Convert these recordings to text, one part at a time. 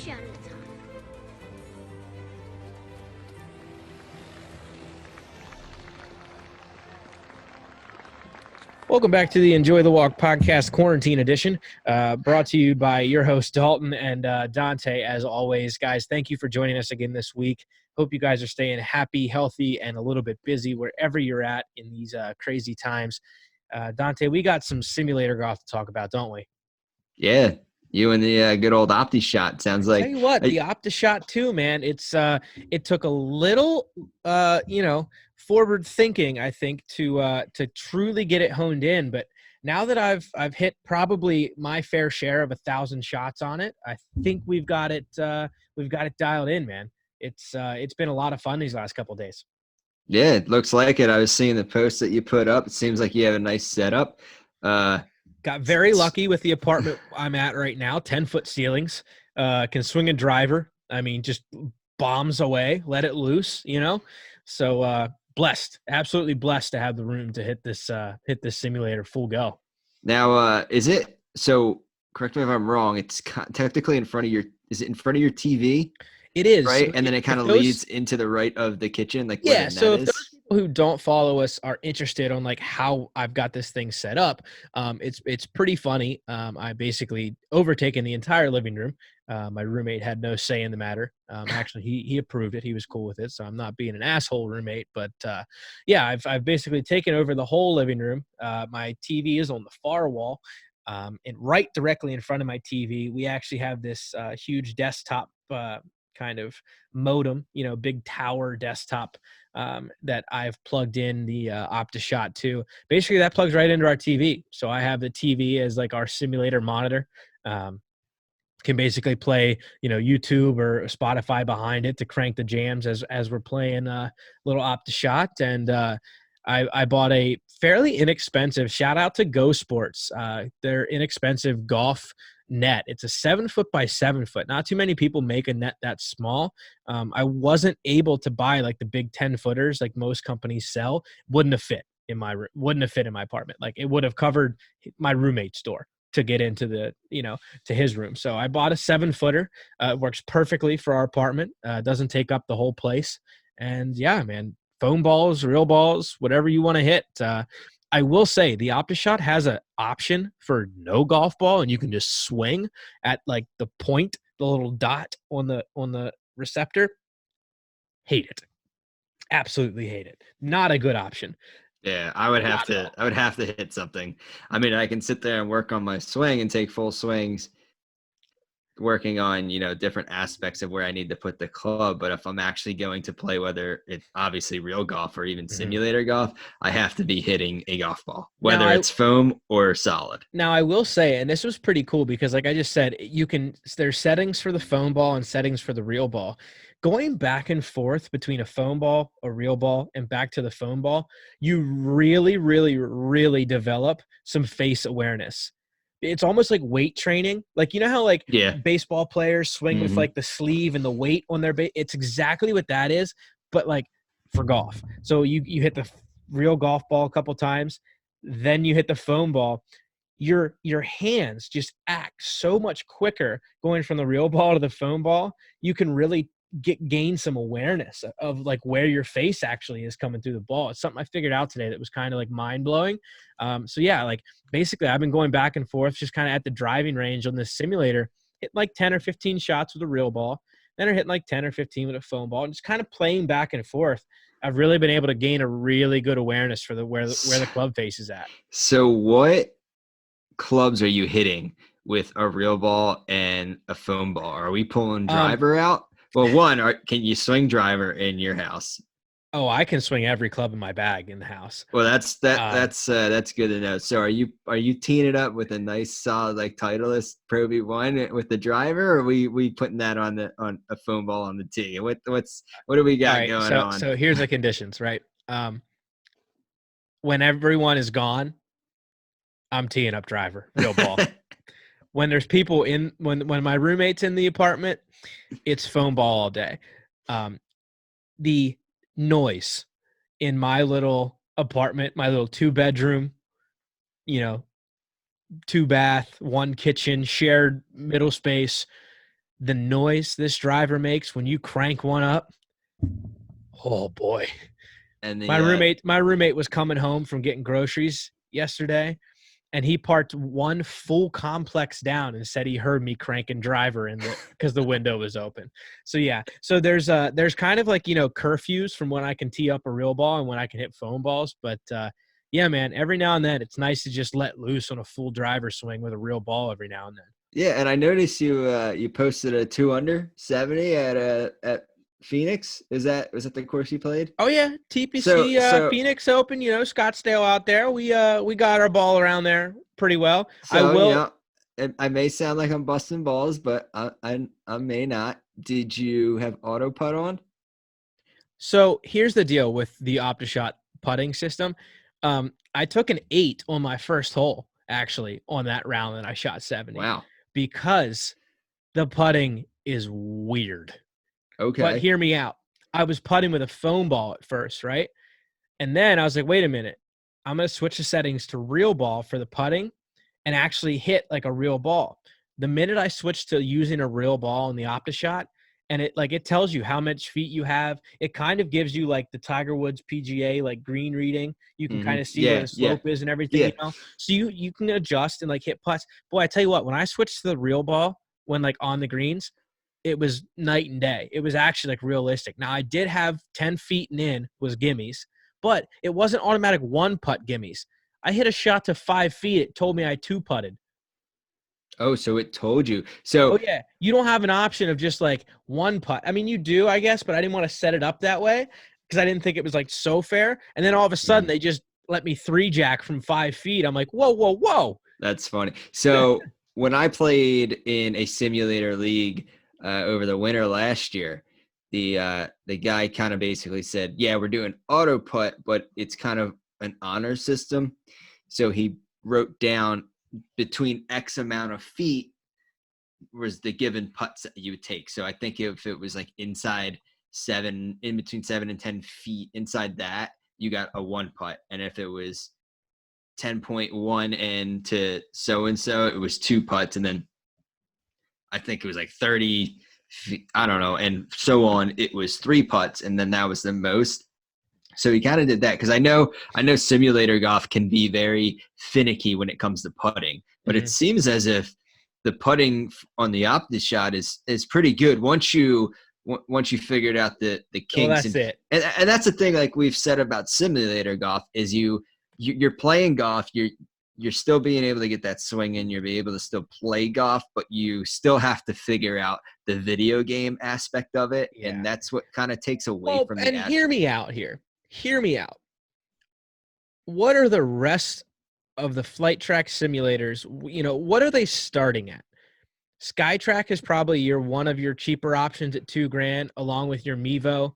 shot at a time. Welcome back to the Enjoy the Walk podcast quarantine edition, brought to you by your host Dalton and Dante. As always, guys, thank you for joining us again this week. Hope you guys are staying happy, healthy, and a little bit busy wherever you're at in these crazy times. Dante, we got some simulator golf to talk about, don't we? Yeah, you and the good old Opti shot sounds like. Tell you what, the Opti shot too, man. It took a little, forward thinking, I think, to truly get it honed in. But now that I've hit probably my fair share of 1,000 shots on it, I think we've got it dialed in, man. It's been a lot of fun these last couple of days. Yeah, it looks like it. I was seeing the post that you put up. It seems like you have a nice setup. Got very lucky with the apartment I'm at right now. 10-foot ceilings. Can swing a driver. I mean, just bombs away, let it loose, So blessed, absolutely blessed to have the room to hit this simulator full go. Now, is it so? Correct me if I'm wrong. It's technically in front of your. Is it in front of your TV? It is, right, so and then it kind of leads into the right of the kitchen, like yeah. So if is. those people who don't follow us are interested on like how I've got this thing set up, it's pretty funny. I basically overtaken the entire living room. My roommate had no say in the matter. Actually, he approved it. He was cool with it. So I'm not being an asshole roommate, but yeah, I've basically taken over the whole living room. My TV is on the far wall, and right directly in front of my TV, we actually have this huge desktop kind of modem, big tower desktop that I've plugged in the OptiShot to. Basically, that plugs right into our TV. So I have the TV as like our simulator monitor. Can basically play, YouTube or Spotify behind it to crank the jams as we're playing little OptiShot. And I bought a fairly inexpensive, shout out to Go Sports. Their inexpensive golf net. It's a 7-foot by 7-foot. Not too many people make a net that small. I wasn't able to buy like the big 10-footers like most companies sell. Wouldn't have fit in my apartment. Like it would have covered my roommate's door to get into the, to his room. So I bought a 7-footer. It works perfectly for our apartment. Doesn't take up the whole place. And yeah, man, foam balls, real balls, whatever you want to hit. I will say the OptiShot has an option for no golf ball, and you can just swing at like the point, the little dot on the receptor. Hate it. Absolutely hate it. Not a good option. Yeah, I would have to hit something. I mean, I can sit there and work on my swing and take full swings, working on, different aspects of where I need to put the club. But if I'm actually going to play, whether it's obviously real golf or even simulator golf, I have to be hitting a golf ball, whether it's foam or solid. Now I will say, and this was pretty cool because like I just said, there's settings for the foam ball and settings for the real ball. Going back and forth between a foam ball, a real ball, and back to the foam ball, you really, really, really develop some face awareness. It's almost like weight training. Like, how like baseball players swing with like the sleeve and the weight on their it's exactly what that is, but like for golf. So you hit the real golf ball a couple times, then you hit the foam ball. Your hands just act so much quicker going from the real ball to the foam ball. You can really gain some awareness of like where your face actually is coming through the ball. It's something I figured out today that was kind of like mind blowing. So yeah, like basically I've been going back and forth just kind of at the driving range on this simulator, hit like 10 or 15 shots with a real ball, then hitting like 10 or 15 with a foam ball, and just kind of playing back and forth. I've really been able to gain a really good awareness for where the club face is at. So what clubs are you hitting with a real ball and a foam ball? Are we pulling driver out? Well, can you swing driver in your house? Oh, I can swing every club in my bag in the house. Well, that's good to know. So are you teeing it up with a nice solid like Titleist Pro V1 with the driver, or are we putting that on a foam ball on the tee? What do we got going on? So here's the conditions, right? When everyone is gone, I'm teeing up driver, real ball. When there's people when my roommate's in the apartment, it's foam ball all day. The noise in my little apartment, my little 2-bedroom, 2-bath, 1 kitchen, shared middle space, the noise this driver makes when you crank one up. Oh boy. And My roommate was coming home from getting groceries yesterday, and he parked one full complex down and said he heard me cranking driver in because the window was open. So yeah, so there's kind of like, curfews from when I can tee up a real ball and when I can hit foam balls. But yeah, man, every now and then it's nice to just let loose on a full driver swing with a real ball every now and then. yeah, and I noticed you posted a 2 under 70 at Phoenix. Was that the course you played? Oh yeah, So TPC so Phoenix Open, Scottsdale out there. We got our ball around there pretty well. I so you will. know, I may sound like I'm busting balls, but I may not. Did you have auto putt on? So here's the deal with the OptiShot putting system. I took an 8 on my first hole, actually, on that round, and I shot 70 Wow. because the putting is weird. But Okay. hear me out. I was putting with a foam ball at first, right? And then I was like, wait a minute. I'm going to switch the settings to real ball for the putting and actually hit like a real ball. The minute I switched to using a real ball in the OptiShot, and it tells you how much feet you have. It kind of gives you like the Tiger Woods PGA like green reading. You can kind of see where Yeah, the yeah, slope is and everything, yeah. So you can adjust and like hit putts. Boy, I tell you what, when I switched to the real ball when like on the greens, it was night and day. It was actually like realistic. Now I did have 10 feet and in was gimmies, but it wasn't automatic one putt gimmies. I hit a shot to 5 feet. It told me I two putted. Oh, so it told you. Oh So yeah, you don't have an option of just like one putt. I mean, you do, I guess, but I didn't want to set it up that way because I didn't think it was like so fair. And then all of a sudden, mhm, they just let me three jack from 5 feet. I'm like, whoa, whoa, whoa. that's funny. So when I played in a simulator league over the winter last year, the guy kind of basically said, "Yeah, we're doing auto putt, but it's kind of an honor system." So he wrote down between X amount of feet was the given putts that you would take. So I think if it was like inside in between 7 and 10 feet inside that, you got a one putt. And if it was 10.1 and to so and so, it was two putts. And then I think it was like 30 feet, I don't know, and so on. It was three putts, and then that was the most. So he kind of did that because I know simulator golf can be very finicky when it comes to putting, but it Mhm. seems as if the putting on the Optus shot is pretty good once you figured out the Well, kinks that's and, it. and and that's the thing like we've said about simulator golf is you're playing golf, you're still being able to get that swing in, you're being able to still play golf, but you still have to figure out the video game aspect of it, Yeah. and that's what kind of takes away Well, from the and hear actual. me out here. Hear me out. What are the rest of the flight track simulators? What are they starting at? Skytrack is probably one of your cheaper options at $2,000, along with your Mevo.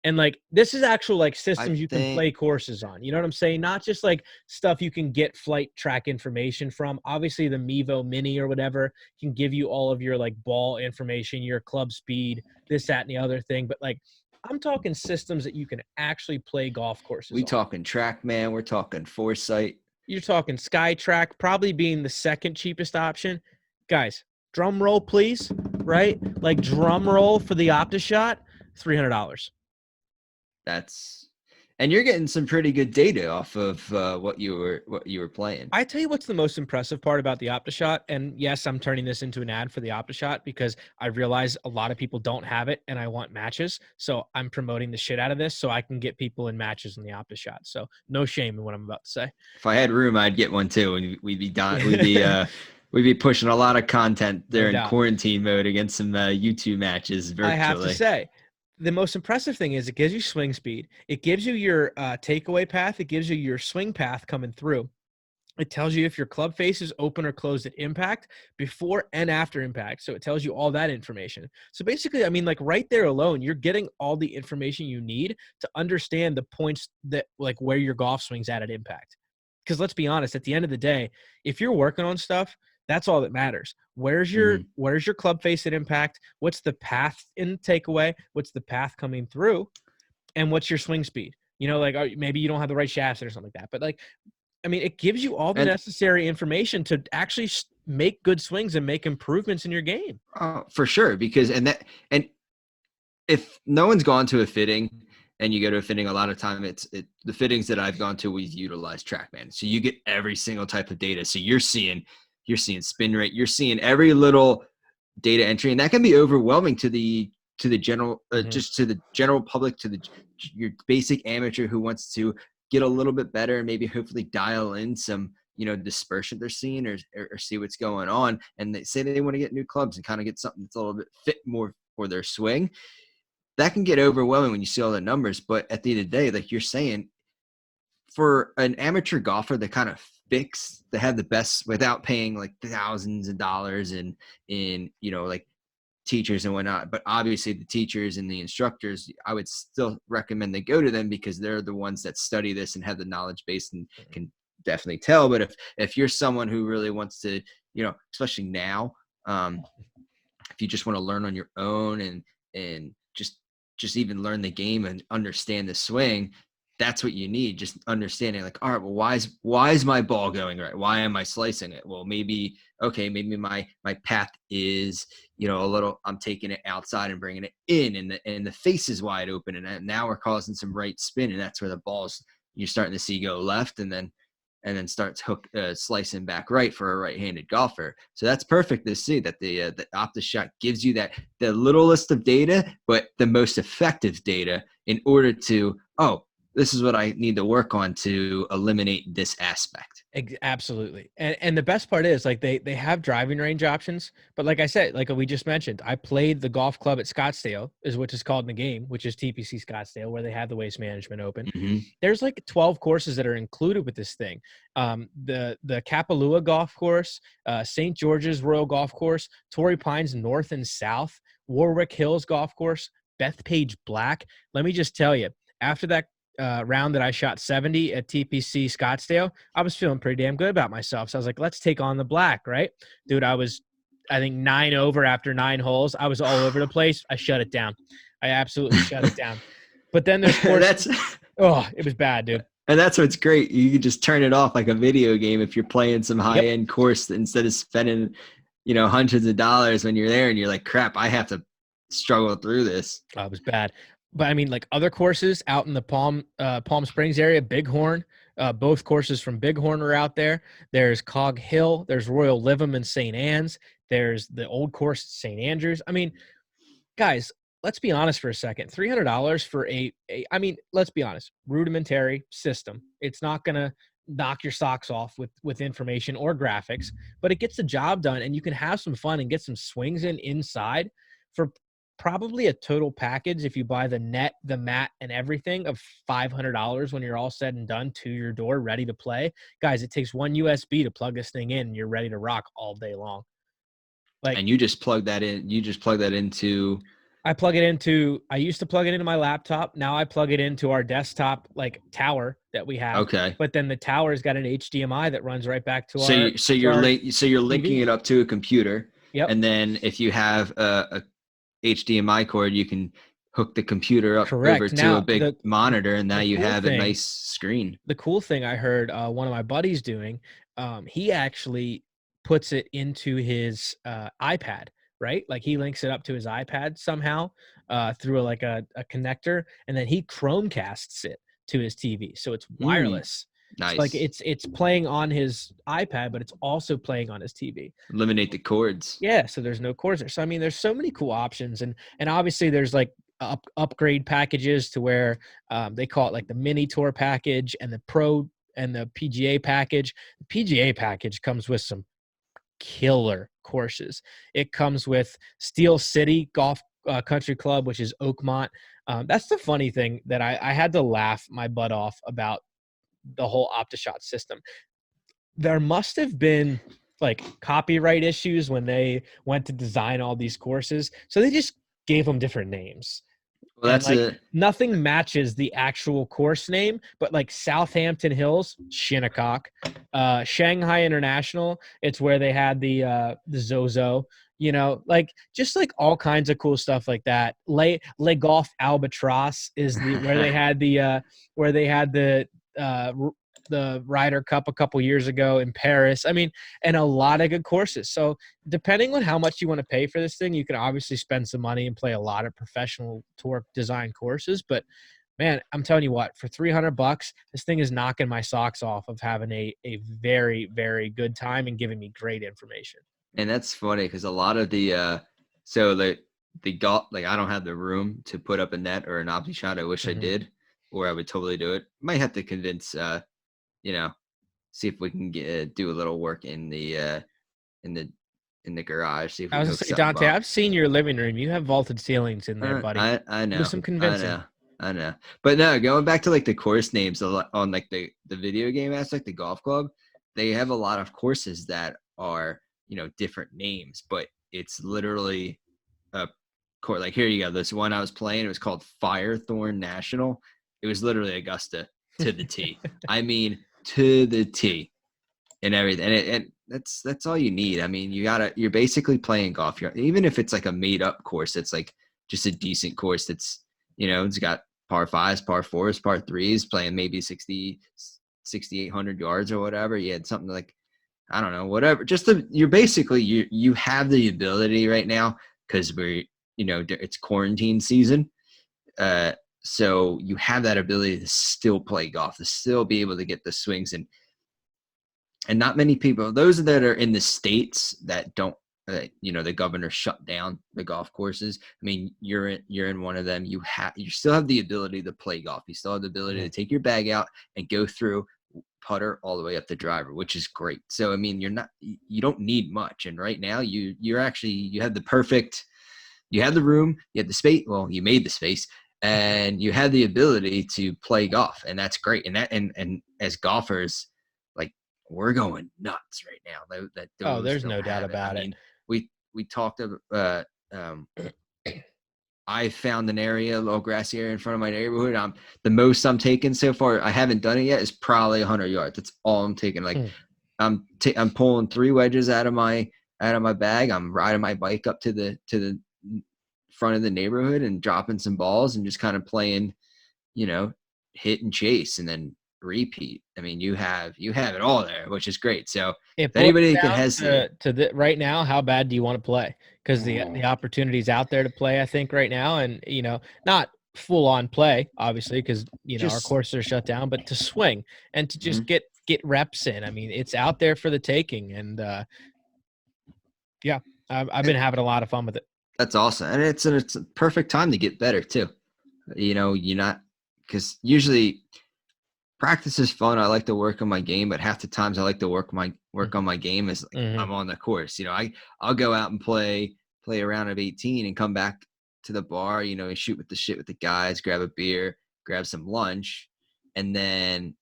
And like this is actual like I systems you can think play courses on. You know what I'm saying? Not just like stuff you can get flight track information from. Obviously, the Mevo Mini or whatever can give you all of your like ball information, your club speed, this, that, and the other thing. But like I'm talking systems that you can actually play golf courses we on. talking TrackMan, we're talking Foresight. You're talking Skytrack, probably being the second cheapest option. Guys, drum roll, please. Right? Like drum roll for the OptiShot, $300. That's and you're getting some pretty good data off of what you were playing. I tell you what's the most impressive part about the OptiShot, and yes, I'm turning this into an ad for the OptiShot because I realize a lot of people don't have it, and I want matches. So I'm promoting the shit out of this so I can get people in matches in the OptiShot. So no shame in what I'm about to say. If I had room, I'd get one too, and we'd be done. We'd be pushing a lot of content No there in doubt. quarantine mode against some YouTube matches I have to virtually. say, the most impressive thing is it gives you swing speed. It gives you your takeaway path. It gives you your swing path coming through. It tells you if your club face is open or closed at impact, before and after impact. So it tells you all that information. So basically, I mean, like right there alone, you're getting all the information you need to understand the points that like where your golf swing's at impact. Because let's be honest, at the end of the day, if you're working on stuff, that's all that matters. Mhm. Where's your club face at impact? What's the path in takeaway? What's the path coming through? And what's your swing speed? Like maybe you don't have the right shafts or something like that. But like I mean, it gives you all the And necessary information to actually make good swings and make improvements in your game. For sure, because and if no one's gone to a fitting and you go to a fitting, a lot of time the fittings that I've gone to, we've utilized TrackMan. So you get every single type of data. So you're seeing spin rate, you're seeing every little data entry, and that can be overwhelming to the general, just to the general public, to your basic amateur who wants to get a little bit better and maybe hopefully dial in some dispersion they're seeing or see what's going on. And they say they want to get new clubs and kind of get something that's a little bit fit more for their swing. That can get overwhelming when you see all the numbers. But at the end of the day, like you're saying, for an amateur golfer to kind of fix, to have the best without paying like thousands of dollars in like teachers and whatnot. But obviously the teachers and the instructors, I would still recommend they go to them because they're the ones that study this and have the knowledge base and can definitely tell. But if you're someone who really wants to, especially now, if you just want to learn on your own and just even learn the game and understand the swing, that's what you need. Just understanding like, all right, well, why is my ball going right? Why am I slicing it? Well, maybe my path is, a little, I'm taking it outside and bringing it in and the face is wide open. And now we're causing some right spin. And that's where the ball's, you're starting to see go left and then starts slicing back right for a right-handed golfer. So that's perfect to see that the OptiShot gives you the little list of data, but the most effective data in order to, this is what I need to work on to eliminate this aspect. Absolutely. And the best part is like they have driving range options, but like I said, like we just mentioned, I played the golf club at Scottsdale, which is called in the game, which is TPC Scottsdale, where they have the Waste Management Open. Mm-hmm. There's like 12 courses that are included with this thing. The Kapalua Golf Course, St. George's Royal Golf Course, Torrey Pines North and South, Warwick Hills Golf Course, Bethpage Black. Let me just tell you, after that round that I shot 70 at TPC Scottsdale, I was feeling pretty damn good about myself. So I was like, let's take on the black, right? Dude, I think 9 over after 9 holes. I was all over the place. I shut it down. I absolutely shut it down. But then there's course. It was bad, dude. And that's what's great. You can just turn it off like a video game if you're playing some high-end course instead of spending, hundreds of dollars when you're there and you're like, crap, I have to struggle through this. Oh, it was bad. But I mean, like other courses out in the Palm Springs area, Bighorn, both courses from Bighorn are out there. There's Cog Hill, there's Royal Livham and St. Anne's, there's the old course at St. Andrews. I mean, guys, let's be honest for a second. $300 for let's be honest, rudimentary system. It's not going to knock your socks off with information or graphics, but it gets the job done and you can have some fun and get some swings inside for probably a total package, if you buy the net, the mat, and everything, of $500 when you're all said and done, to your door, ready to play. Guys, it takes one USB to plug this thing in, and you're ready to rock all day long. And you just plug that in. You just plug that into. I used to plug it into my laptop. Now I plug it into our desktop tower that we have. Okay. But then the tower's got an HDMI that runs right back to So you're linking it up to a computer. Yep. And then if you have a HDMI cord, you can hook the computer up over to a big monitor, and now you have a nice screen. The cool thing I heard one of my buddies doing, he actually puts it into his iPad, right? Like he links it up to his iPad somehow through a connector, and then he Chromecasts it to his TV, so it's wireless. Nice. So it's playing on his iPad, but it's also playing on his TV. Eliminate the cords. Yeah, so there's no cords there. So I mean, there's so many cool options, and obviously there's upgrade packages to where they call it like the mini tour package and the pro and the PGA package. The PGA package comes with some killer courses. It comes with Steel City Golf Country Club, which is Oakmont. That's the funny thing that I had to laugh my butt off about the whole OptiShot system. There must have been copyright issues when they went to design all these courses, so they just gave them different names. Well, nothing matches the actual course name, but Southampton Hills, Shinnecock, Shanghai International, it's where they had the Zozo, just all kinds of cool stuff like that. Le Golf Albatross is where they had the the Ryder Cup a couple years ago in Paris. I mean, and a lot of good courses. So depending on how much you want to pay for this thing, you can obviously spend some money and play a lot of professional tour design courses. But man, I'm telling you what, for $300, this thing is knocking my socks off of having a very, very good time and giving me great information. And that's funny because a lot of so the golf, like I don't have the room to put up a net or an opti shot. I wish I Mhm. did, or I would totally do it. Might have to convince you know, see if we can do a little work in the in the garage, see if I we was can gonna hook say, something Dante, up. I've seen your living room. You have vaulted ceilings in there, buddy. I Do know, some I convincing. know, I know. But no, going back to like the course names on like the video game aspect, the golf club, they have a lot of courses that are different names, but it's literally a court. Like here you go, this one I was playing, it was called Firethorn National. It was literally Augusta to the T. I mean to the T and everything. And that's all you need. I mean, you're basically playing golf. Even if it's like a made up course, it's like just a decent course that's, it's got par fives, par fours, par threes, playing maybe 6,800 yards or whatever. You had something like, I don't know, whatever. You're basically, you have the ability right now because it's quarantine season. So you have that ability to still play golf, to still be able to get the swings and not many people, those that are in the states that don't, the governor shut down the golf courses. I mean, you're in one of them. You still have the ability to play golf. You still have the ability to Mhm. take your bag out and go through putter all the way up the driver, which is great. So, I mean, you don't need much. And right now you have the perfect, you have the room, you have the space. Well, you made the space and you have the ability to play golf, and that's great. And as golfers, like we're going nuts right now that Oh, those there's don't no doubt have it. I about it. mean, we talked about I found an area, a little grassy area in front of my neighborhood. The most I'm taking so far, I haven't done it yet, is probably 100 yards. That's all I'm taking. Like Hmm. I'm pulling 3 wedges out of my bag. I'm riding my bike up to the front of the neighborhood and dropping some balls and just kind of playing, hit and chase and then repeat. I mean, you have it all there, which is great. So It if boils anybody can down hesitate, to the right now, how bad do you wanna play? Because the opportunity's out there to play, I think, right now, and, not full on play, obviously, because our just courses are shut down, but to swing and to just mhm. get reps in. I mean, it's out there for the taking, and, yeah, I've been having a lot of fun with it. That's awesome, and it's a perfect time to get better too. You're not because usually practice is fun. I like to work on my game, but half the times I like to work on Mhm, my game is like mhm. I'm on the course. I'll go out and play a round of 18 and come back to the bar, and shoot with the guys, grab a beer, grab some lunch, and then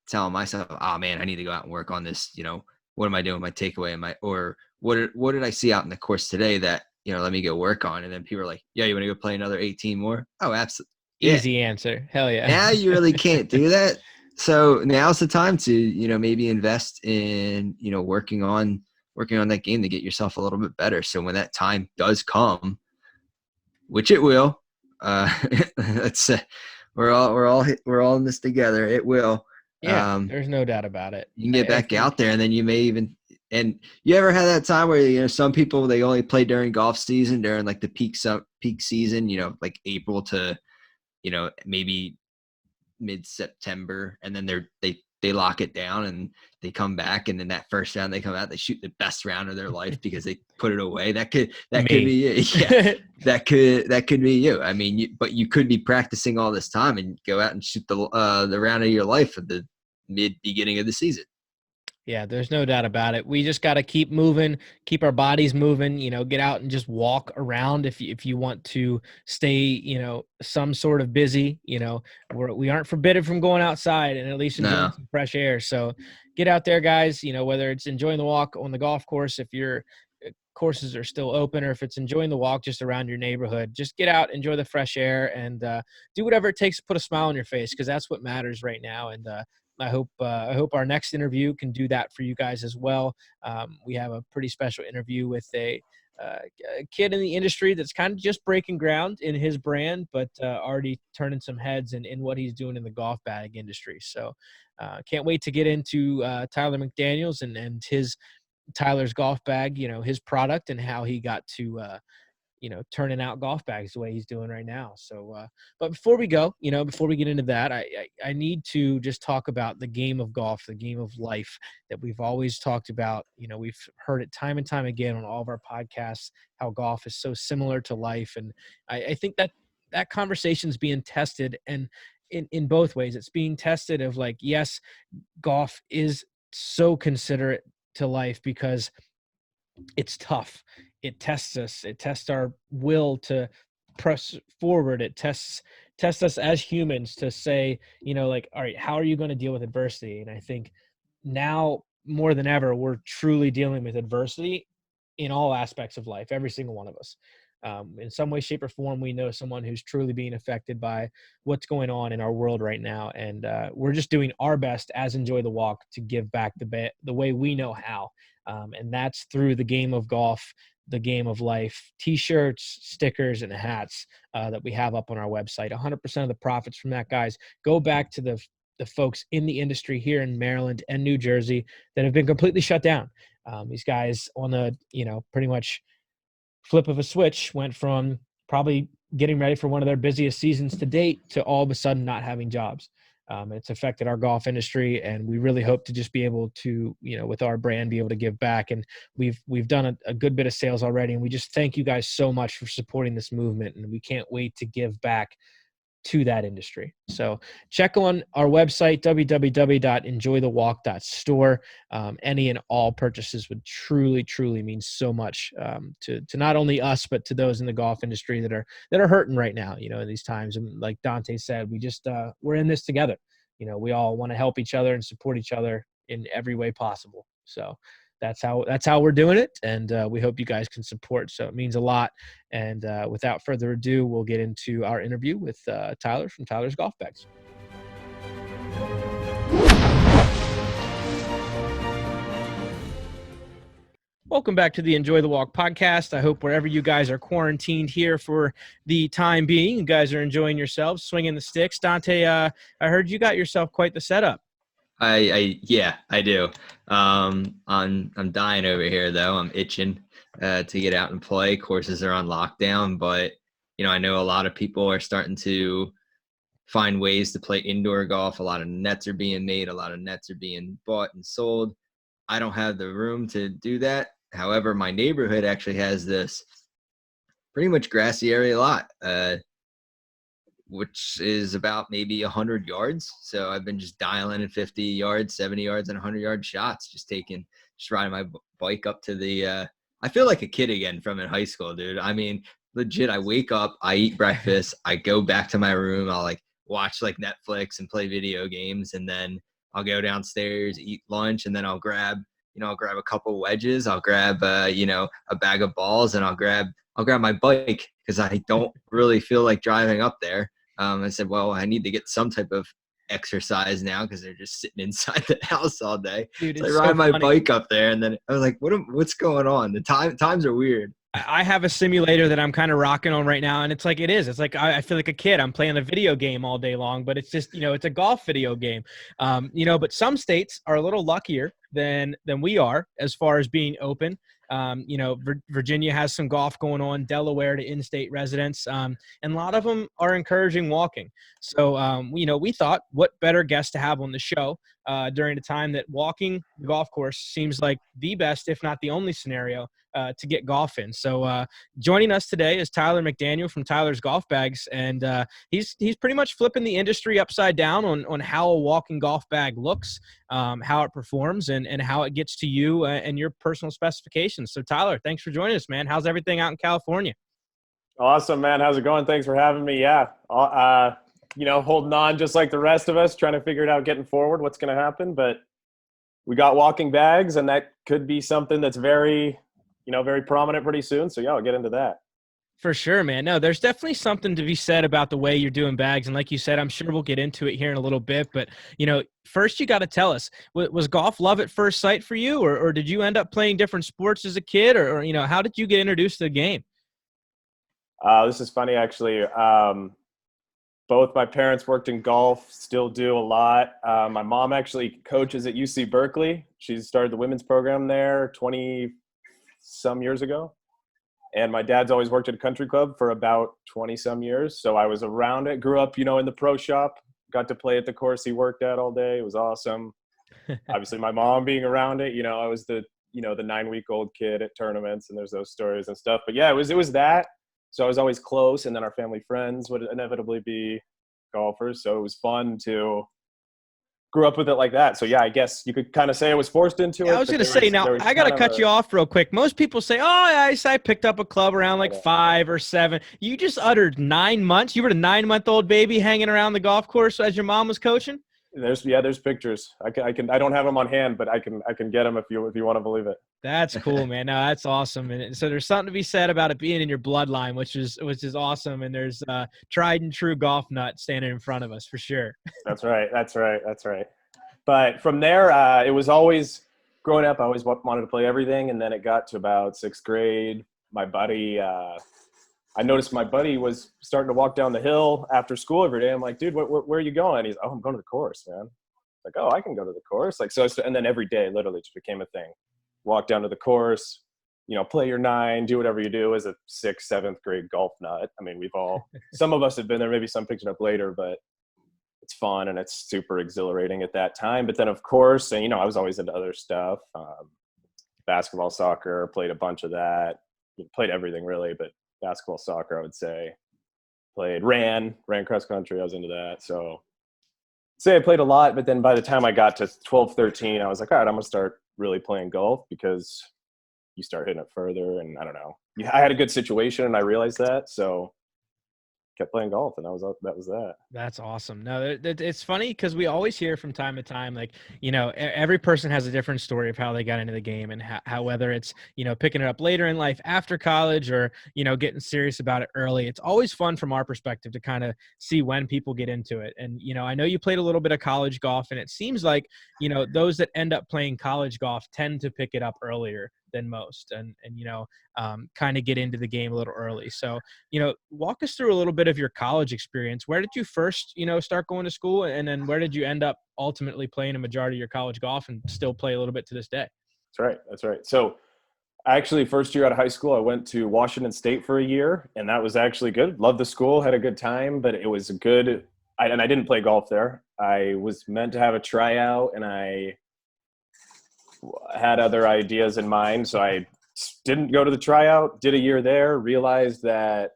telling myself, oh man, I need to go out and work on this. What am I doing? My takeaway, or what did I see out in the course today that, let me go work on? And then people are like, yeah, you want to go play another 18 more? Oh, absolutely. Yeah. Easy answer. Hell yeah. Now you really can't do that. So now's the time to, maybe invest in, working on that game to get yourself a little bit better. So when that time does come, which it will, let's we're all in this together. It will. Yeah, Um, there's no doubt about it. you can get I back think out there, and then you may even. And you ever had that time where some people they only play during golf season during like the peak season, like April to maybe mid-September, and then they lock it down and they come back, and then that first round they come out, they shoot the best round of their life because they put it away. That could me. be you. Yeah, that could be you. I mean, but you could be practicing all this time and go out and shoot the round of your life at the mid beginning of the season. Yeah, there's no doubt about it. We just got to keep moving, keep our bodies moving, get out and just walk around if you want to stay, some sort of busy, we aren't forbidden from going outside and at least enjoying No, some fresh air. So get out there, guys, whether it's enjoying the walk on the golf course, if your courses are still open, or if it's enjoying the walk just around your neighborhood, just get out, enjoy the fresh air, and do whatever it takes to put a smile on your face, because that's what matters right now. And I hope our next interview can do that for you guys as well. We have a pretty special interview with a kid in the industry that's kind of just breaking ground in his brand, but already turning some heads in what he's doing in the golf bag industry. So can't wait to get into Tyler McDaniels and his Tyler's golf bag, his product and how he got to turning out golf bags the way he's doing right now. So, but before we go, before we get into that, I need to just talk about the game of golf, the game of life that we've always talked about. We've heard it time and time again on all of our podcasts, how golf is so similar to life. And I think that conversation is being tested, and in both ways. It's being tested of like, yes, golf is so considerate to life because it's tough. It tests us. It tests our will to press forward. It tests us as humans to say, like, all right, how are you going to deal with adversity? And I think now more than ever, we're truly dealing with adversity in all aspects of life, every single one of us. In some way, shape, or form, we know someone who's truly being affected by what's going on in our world right now. And we're just doing our best as Enjoy the Walk to give back the way we know how. And that's through the game of golf, the game of life, t-shirts, stickers, and hats that we have up on our website. 100% of the profits from that, guys, go back to the folks in the industry here in Maryland and New Jersey that have been completely shut down. These guys on the, pretty much flip of a switch went from probably getting ready for one of their busiest seasons to date to all of a sudden not having jobs. It's affected our golf industry, and we really hope to just be able to, with our brand, be able to give back. And we've done a good bit of sales already, and we just thank you guys so much for supporting this movement, and we can't wait to give back to that industry. So check on our website, www.enjoythewalk.store. Any and all purchases would truly, truly mean so much to not only us, but to those in the golf industry that are hurting right now, in these times. And like Dante said, we just, we're in this together. We all want to help each other and support each other in every way possible. So that's how we're doing it. And we hope you guys can support. So it means a lot. And without further ado, we'll get into our interview with Tyler from Tyler's Golf Bags. Welcome back to the Enjoy the Walk podcast. I hope wherever you guys are quarantined here for the time being, you guys are enjoying yourselves, swinging the sticks. Dante, I heard you got yourself quite the setup. Yeah, I do. I'm dying over here though. I'm itching to get out and play. Courses are on lockdown, but I know a lot of people are starting to find ways to play indoor golf. A lot of nets are being made. A lot of nets are being bought and sold. I don't have the room to do that. However, my neighborhood actually has this pretty much grassy area lot, which is about maybe 100 yards. So I've been just dialing in 50 yards, 70 yards, and 100-yard shots, just riding my bike up to the I feel like a kid again from in high school, dude. I mean, legit, I wake up, I eat breakfast, I go back to my room, I'll like watch like Netflix and play video games, and then I'll go downstairs, eat lunch, and then I'll grab a couple wedges, I'll grab a bag of balls, and I'll grab my bike because I don't really feel like driving up there. I said, well, I need to get some type of exercise now because they're just sitting inside the house all day. Dude, so I ride my bike up there, and then I was like, what's going on? The times are weird. I have a simulator that I'm kind of rocking on right now, and it's like it's like I feel like a kid. I'm playing a video game all day long, but it's just it's a golf video game. But some states are a little luckier than we are as far as being open. Virginia has some golf going on, Delaware to in-state residents, and a lot of them are encouraging walking. So, we thought what better guest to have on the show during a time that walking the golf course seems like the best, if not the only scenario to get golf in. So joining us today is Tyler McDaniel from Tyler's Golf Bags, and he's pretty much flipping the industry upside down on how a walking golf bag looks, how it performs, and how it gets to you and your personal specifications. So Tyler, thanks for joining us, man. How's everything out in California? Awesome, man. How's it going? Thanks for having me. Yeah. Holding on just like the rest of us, trying to figure it out, getting forward, what's going to happen. But we got walking bags, and that could be something that's very prominent pretty soon. So yeah, I'll get into that. For sure, man. No, there's definitely something to be said about the way you're doing bags. And like you said, I'm sure we'll get into it here in a little bit. But, first you got to tell us, was golf love at first sight for you? Or did you end up playing different sports as a kid? Or how did you get introduced to the game? This is funny, actually. Both my parents worked in golf, still do a lot. My mom actually coaches at UC Berkeley. She started the women's program there 20 some years ago. And my dad's always worked at a country club for about 20 some years. So I was around it, grew up, in the pro shop, got to play at the course he worked at all day. It was awesome. Obviously my mom being around it, I was the 9-week-old kid at tournaments, and there's those stories and stuff. But yeah, it was that. So I was always close, and then our family friends would inevitably be golfers. So it was fun to grew up with it like that. So yeah, I guess you could kind of say I was forced into it. I was going to say, now I got to cut you off real quick. Most people say, I picked up a club around like 5 or 7. You just uttered 9 months. You were a 9-month-old baby hanging around the golf course as your mom was coaching. There's pictures. I don't have them on hand, but I can get them if you want to believe it. That's cool, man. No, that's awesome. And so there's something to be said about it being in your bloodline, which is awesome. And there's tried and true golf nut standing in front of us for sure. That's right. But from there, it was always growing up. I always wanted to play everything. And then it got to about 6th grade. My buddy, I noticed my buddy was starting to walk down the hill after school every day. I'm like, dude, where are you going? He's, I'm going to the course, man. Like, oh, I can go to the course. Like, so, and then every day literally just became a thing. Walk down to the course, play your 9, do whatever you do as a 6th, 7th grade golf nut. I mean, we've all, some of us have been there, maybe some picked it up later, but it's fun and it's super exhilarating at that time. But then of course, and I was always into other stuff, basketball, soccer, played a bunch of that, played everything really, but basketball, soccer, I would say, ran cross country. I was into that. So say I played a lot, but then by the time I got to 12, 13, I was like, all right, I'm going to start really playing golf, because you start hitting it further. And I don't know, I had a good situation and I realized that. So kept playing golf, and that was that. That's awesome. No, it's funny because we always hear from time to time, like, every person has a different story of how they got into the game, and how whether it's, picking it up later in life after college, or, getting serious about it early. It's always fun from our perspective to kind of see when people get into it. And, I know you played a little bit of college golf, and it seems like, those that end up playing college golf tend to pick it up earlier than most, and kind of get into the game a little early. So, walk us through a little bit of your college experience. Where did you first, start going to school, and then where did you end up ultimately playing a majority of your college golf and still play a little bit to this day? That's right. So actually, first year out of high school, I went to Washington State for a year, and that was actually good. Loved the school, had a good time, but it was and I didn't play golf there. I was meant to have a tryout, and I had other ideas in mind. So I didn't go to the tryout, did a year there, realized that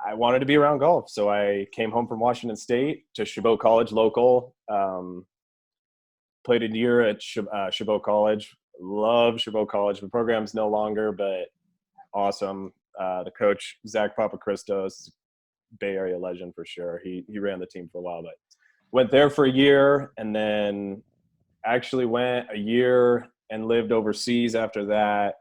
I wanted to be around golf. So I came home from Washington State to Chabot College, local, played a year at Chabot College. Love Chabot College. The program's no longer, but awesome. The coach, Zach Papachristos, Bay Area legend for sure. He ran the team for a while, but went there for a year, and then actually went a year and lived overseas after that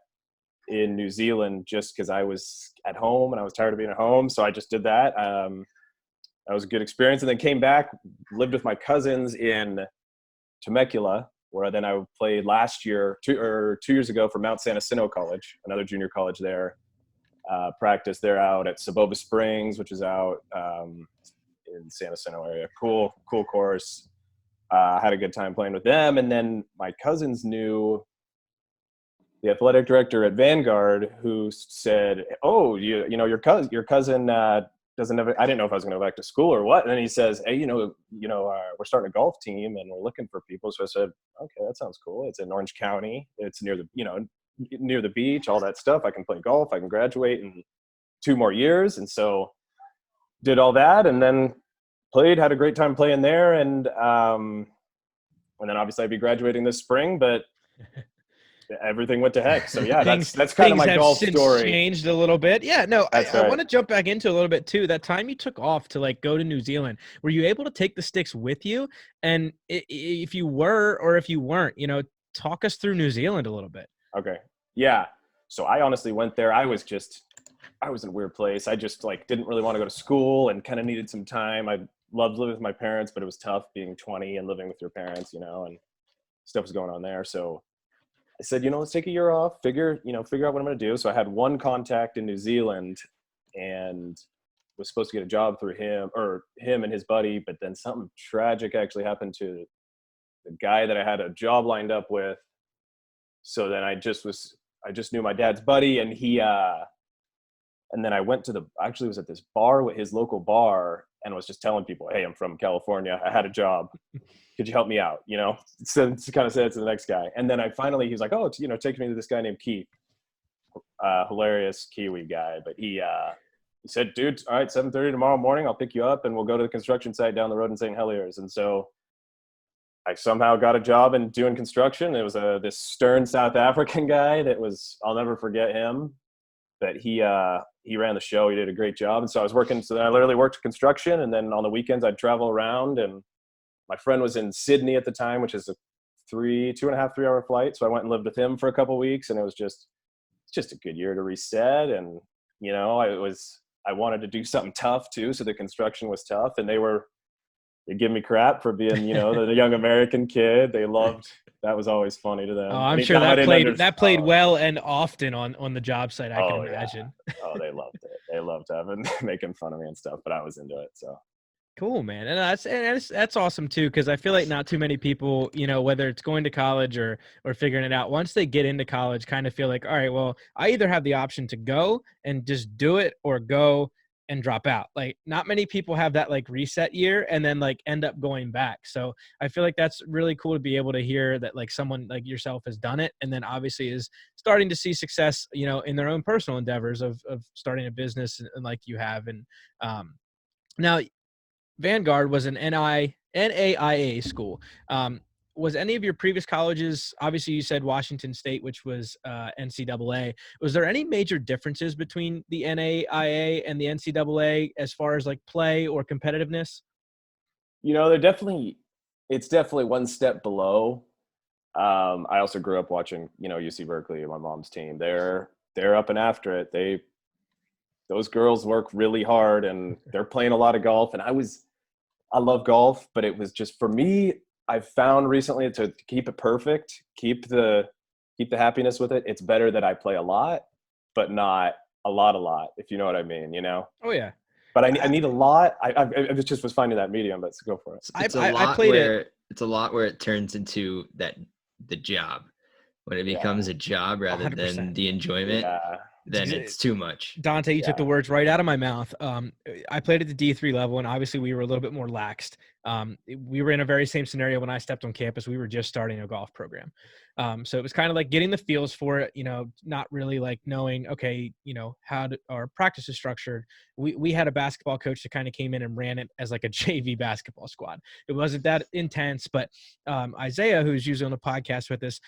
in New Zealand, just because I was at home and I was tired of being at home. So I just did that. That was a good experience. And then came back, lived with my cousins in Temecula, where then I played last year, 2 years ago, for Mount San Jacinto College, another junior college there. Practiced there out at Saboba Springs, which is out in San Jacinto area. Cool course. Had a good time playing with them. And then my cousins knew the athletic director at Vanguard, who said, oh, your cousin doesn't have, I didn't know if I was going to go back to school or what. And then he says, hey, we're starting a golf team and we're looking for people. So I said, okay, that sounds cool. It's in Orange County. It's near the beach, all that stuff. I can play golf. I can graduate in 2 more years. And so did all that, and then played, had a great time playing there. And then obviously I'd be graduating this spring, but everything went to heck. So yeah, that's kind of my golf story. Changed a little bit. Yeah, no, right. I want to jump back into a little bit too. That time you took off to go to New Zealand, were you able to take the sticks with you? And if you were, or if you weren't, talk us through New Zealand a little bit. Okay. Yeah. So I honestly went there. I was just I was in a weird place. I just like didn't really want to go to school and kind of needed some time. I loved living with my parents, but it was tough being 20 and living with your parents, and stuff was going on there. So I said, let's take a year off, figure out what I'm going to do. So I had one contact in New Zealand and was supposed to get a job through him and his buddy. But then something tragic actually happened to the guy that I had a job lined up with. So then I just knew my dad's buddy, and and then I actually was at this bar, his local bar, and was just telling people, hey, I'm from California. I had a job. Could you help me out? So to kind of say it to the next guy. And then he was like, oh, take me to this guy named Keith, hilarious Kiwi guy. But he said, dude, all right, 7:30 tomorrow morning, I'll pick you up and we'll go to the construction site down the road in St. Heliers. And so I somehow got a job in doing construction. It was this stern South African guy I'll never forget him. But he ran the show. He did a great job. And so I was working. So then I literally worked construction. And then on the weekends, I'd travel around. And my friend was in Sydney at the time, which is a 2.5, 3 hour flight. So I went and lived with him for a couple of weeks. And it was just a good year to reset. And, I wanted to do something tough too. So the construction was tough. And they give me crap for being, the young American kid. They loved, that was always funny to them. Oh, I'm sure that played well and often on the job site. I can imagine. Yeah. Oh, they loved it. They loved making fun of me and stuff, but I was into it. So cool, man. And that's awesome too. Cause I feel like not too many people, whether it's going to college or figuring it out, once they get into college, kind of feel like, all right, well, I either have the option to go and just do it or go and drop out. Like not many people have that like reset year and then like end up going back. So I feel like that's really cool to be able to hear that like someone like yourself has done it. And then obviously is starting to see success, in their own personal endeavors of starting a business and like you have. And now Vanguard was an NAIA school. Was any of your previous colleges, obviously you said Washington State, which was NCAA. Was there any major differences between the NAIA and the NCAA as far as like play or competitiveness? it's definitely one step below. I also grew up watching, UC Berkeley, my mom's team. They're up and after it. Those girls work really hard and they're playing a lot of golf. And I love golf, but it was just for me, I've found recently to keep it perfect, keep the happiness with it. It's better that I play a lot, but not a lot, if you know what I mean, Oh yeah. But I need a lot. I just was finding that medium, but go for it. It's a lot where it turns into the job. When it becomes a job rather 100%. Than the enjoyment, then it's too much. Dante, you took the words right out of my mouth. I played at the D3 level, and obviously we were a little bit more laxed. We were in a very same scenario when I stepped on campus. We were just starting a golf program. So it was kind of like getting the feels for it, not really like knowing, okay, how our practice is structured. We had a basketball coach that kind of came in and ran it as like a JV basketball squad. It wasn't that intense, but Isaiah, who's usually on the podcast with us,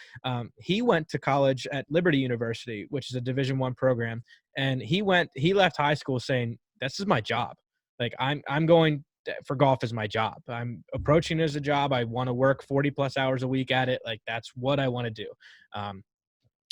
he went to college at Liberty University, which is a Division I program. And he left high school saying, this is my job. Like I'm going for golf as my job. I'm approaching it as a job. I want to work 40 plus hours a week at it. Like that's what I want to do.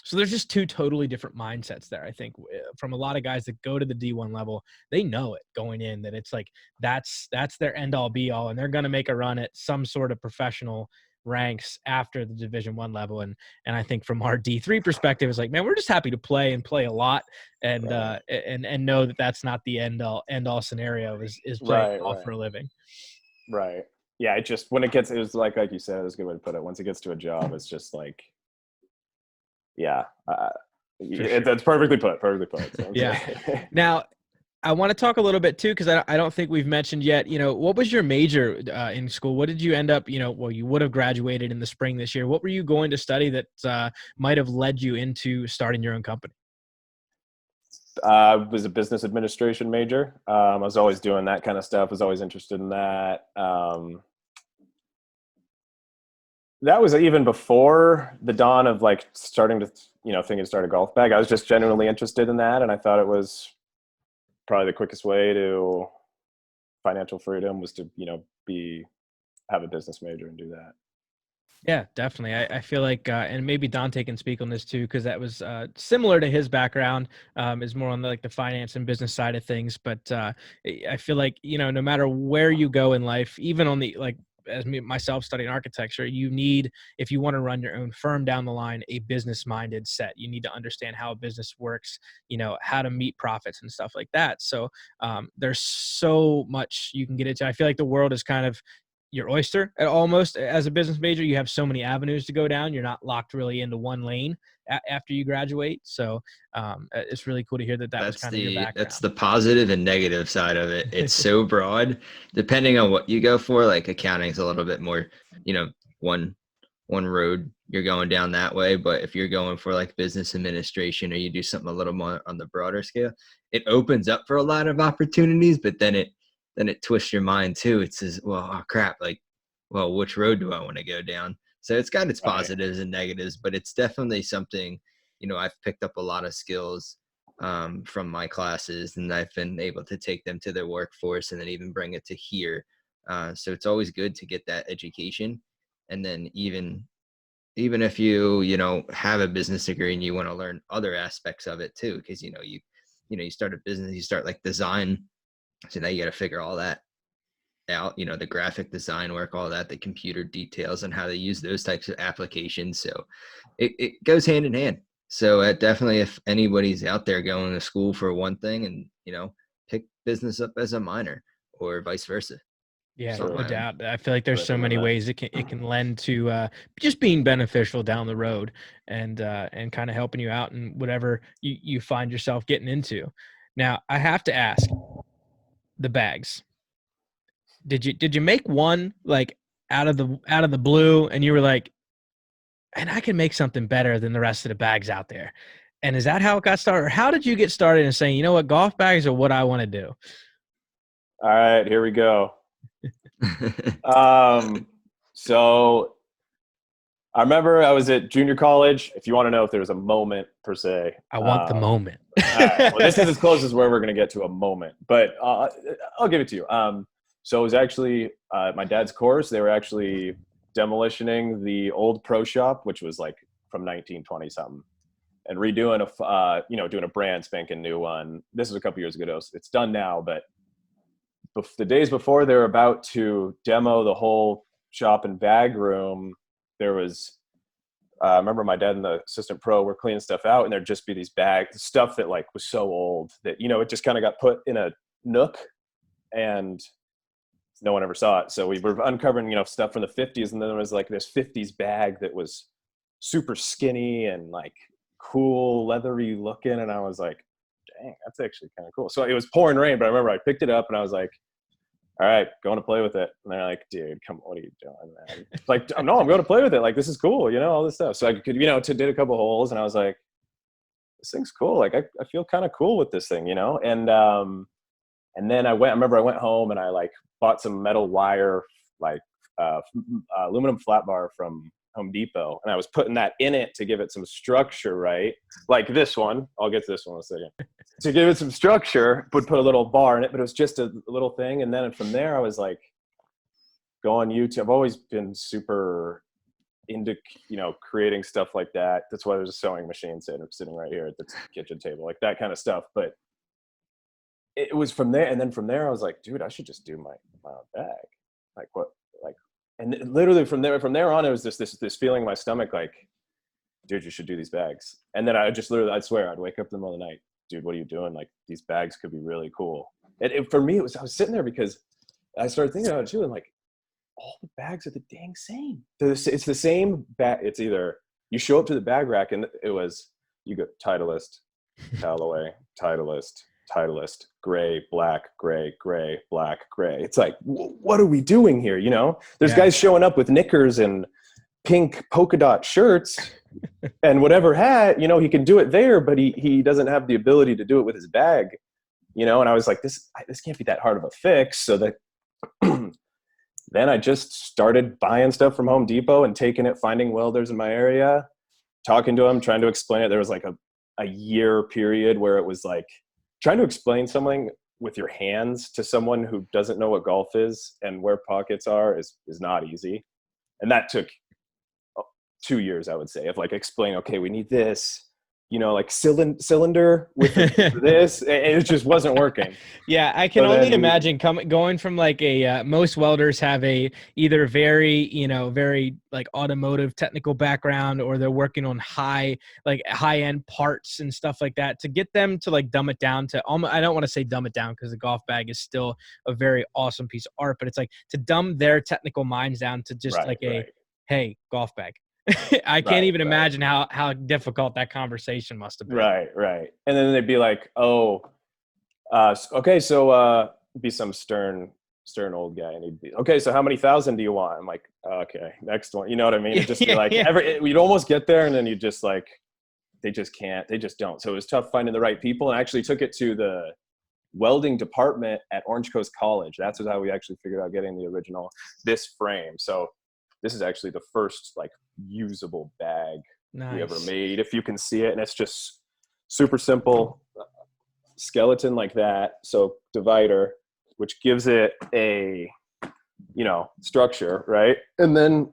So there's just two totally different mindsets there. I think from a lot of guys that go to the D1 level, they know it going in that it's like, that's their end all be all. And they're going to make a run at some sort of professional ranks after the Division I level. And I think from our D3 perspective, it's like, man, we're just happy to play and play a lot and know that that's not the end all scenario is playing golf for a living. Right. Yeah. It just, when it was like you said, it was a good way to put it. Once it gets to a job, it's just like, yeah, that's perfectly put. So yeah. Now, I want to talk a little bit too, because I don't think we've mentioned yet, what was your major in school? What did you end up, well, you would have graduated in the spring this year. What were you going to study that might have led you into starting your own company? I was a business administration major. I was always doing that kind of stuff. Was always interested in that. That was even before the dawn of like starting to, thinking to start a golf bag. I was just genuinely interested in that. And I thought it was probably the quickest way to financial freedom was to, have a business major and do that. Yeah, definitely. I feel like, and maybe Dante can speak on this too, because that was similar to his background, is more on the, like the finance and business side of things. But I feel like, no matter where you go in life, even on the like, as me myself studying architecture, you need, if you want to run your own firm down the line, a business minded set. You need to understand how a business works, how to meet profits and stuff like that. So there's so much you can get into. I feel like the world is kind of your oyster almost as a business major. You have so many avenues to go down. You're not locked really into one lane after you graduate. So it's really cool to hear that was kind of your That's background. the positive and negative side of it. It's so broad, depending on what you go for. Like accounting is a little bit more, one one road you're going down that way. But if you're going for like business administration, or you do something a little more on the broader scale, it opens up for a lot of opportunities. But then it twists your mind too. It says, well, oh crap, like, well, which road do I want to go down? So it's got its Right. positives and negatives, but it's definitely something, I've picked up a lot of skills from my classes, and I've been able to take them to their workforce and then even bring it to here. So it's always good to get that education. And then even if you have a business degree and you want to learn other aspects of it too, because you start a business, you start like design, so now you got to figure all that out, the graphic design work, all that, the computer details and how they use those types of applications. So it goes hand in hand. So definitely, if anybody's out there going to school for one thing and, pick business up as a minor, or vice versa. Yeah, Something no like that. doubt. I feel like there's so Recommend many that. ways it can lend to just being beneficial down the road, and kind of helping you out in whatever you find yourself getting into. Now, I have to ask, the bags. Did you make one like out of the blue, and you were like, and I can make something better than the rest of the bags out there? And is that how it got started? Or how did you get started in saying, golf bags are what I want to do? All right, here we go. So I remember I was at junior college. If you want to know if there was a moment per se, I want the moment. all right. Well, this is as close as where we're going to get to a moment, but I'll give it to you. So it was actually my dad's course. They were actually demolitioning the old pro shop, which was like from 1920 something, and redoing doing a brand spanking new one. This was a couple years ago. So it's done now, but the days before they were about to demo the whole shop and bag room, there was I remember my dad and the assistant pro were cleaning stuff out, and there'd just be these bags, stuff that like was so old that, it just kind of got put in a nook and no one ever saw it. So we were uncovering, stuff from the 50s. And then there was like this 50s bag that was super skinny and like cool, leathery looking. And I was like, dang, that's actually kind of cool. So it was pouring rain, but I remember I picked it up and I was like, all right, going to play with it. And they're like, dude, come on, what are you doing, man? Like, no, I'm going to play with it. Like, this is cool, all this stuff. So I could, did a couple holes, and I was like, this thing's cool. Like, I feel kind of cool with this thing, and then I remember I went home and I like bought some metal wire, like aluminum flat bar from Home Depot. And I was putting that in it to give it some structure, right? Like this one, I'll get to this one in a second. To give it some structure, would put a little bar in it, but it was just a little thing. And then from there, I was like, go on YouTube. I've always been super into, creating stuff like that. That's why there's a sewing machine sitting right here at the kitchen table, like that kind of stuff. But it was from there. And then from there, I was like, dude, I should just do my own bag. Like what, like, and literally from there on, it was this feeling in my stomach, like, dude, you should do these bags. And then I swear, I'd wake up in the middle of the night, dude, what are you doing? Like, these bags could be really cool. And for me, I was sitting there because I started thinking about it too. And like, all the bags are the dang same. It's the same bag. It's either you show up to the bag rack and you go Titleist, Callaway, Titleist, gray, black, gray, black, gray. It's like, what are we doing here? There's guys showing up with knickers and pink polka dot shirts and whatever hat, he can do it there, but he doesn't have the ability to do it with his bag, and I was like, this can't be that hard of a fix. So that then I just started buying stuff from Home Depot and finding welders in my area, talking to them, trying to explain it. There was like a year period where it was like trying to explain something with your hands to someone who doesn't know what golf is and where pockets are is not easy. And that took 2 years, I would say, of like explain, okay, we need this, like cylinder with this, and it just wasn't working. Yeah, I can So only then imagine going from like a most welders have a either very very like automotive technical background, or they're working on high end parts and stuff like that, to get them to like dumb it down to almost, I don't want to say dumb it down because the golf bag is still a very awesome piece of art, but it's like to dumb their technical minds down to just like right, hey, golf bag. I can't right, even right, imagine how difficult that conversation must have been. right. And then they'd be like, oh, okay, so be some stern old guy, and he'd be, okay, so how many thousand do you want? I'm like, okay, next one. You know what I mean? It'd just be like we'd almost get there, and then you just like, they just can't, they just don't. So it was tough finding the right people, and I actually took it to the welding department at Orange Coast College. That's how we actually figured out getting the original, this frame. So this is actually the first like usable bag we ever made, if you can see it. And it's just super simple skeleton like that. So divider, which gives it a, structure, right? And then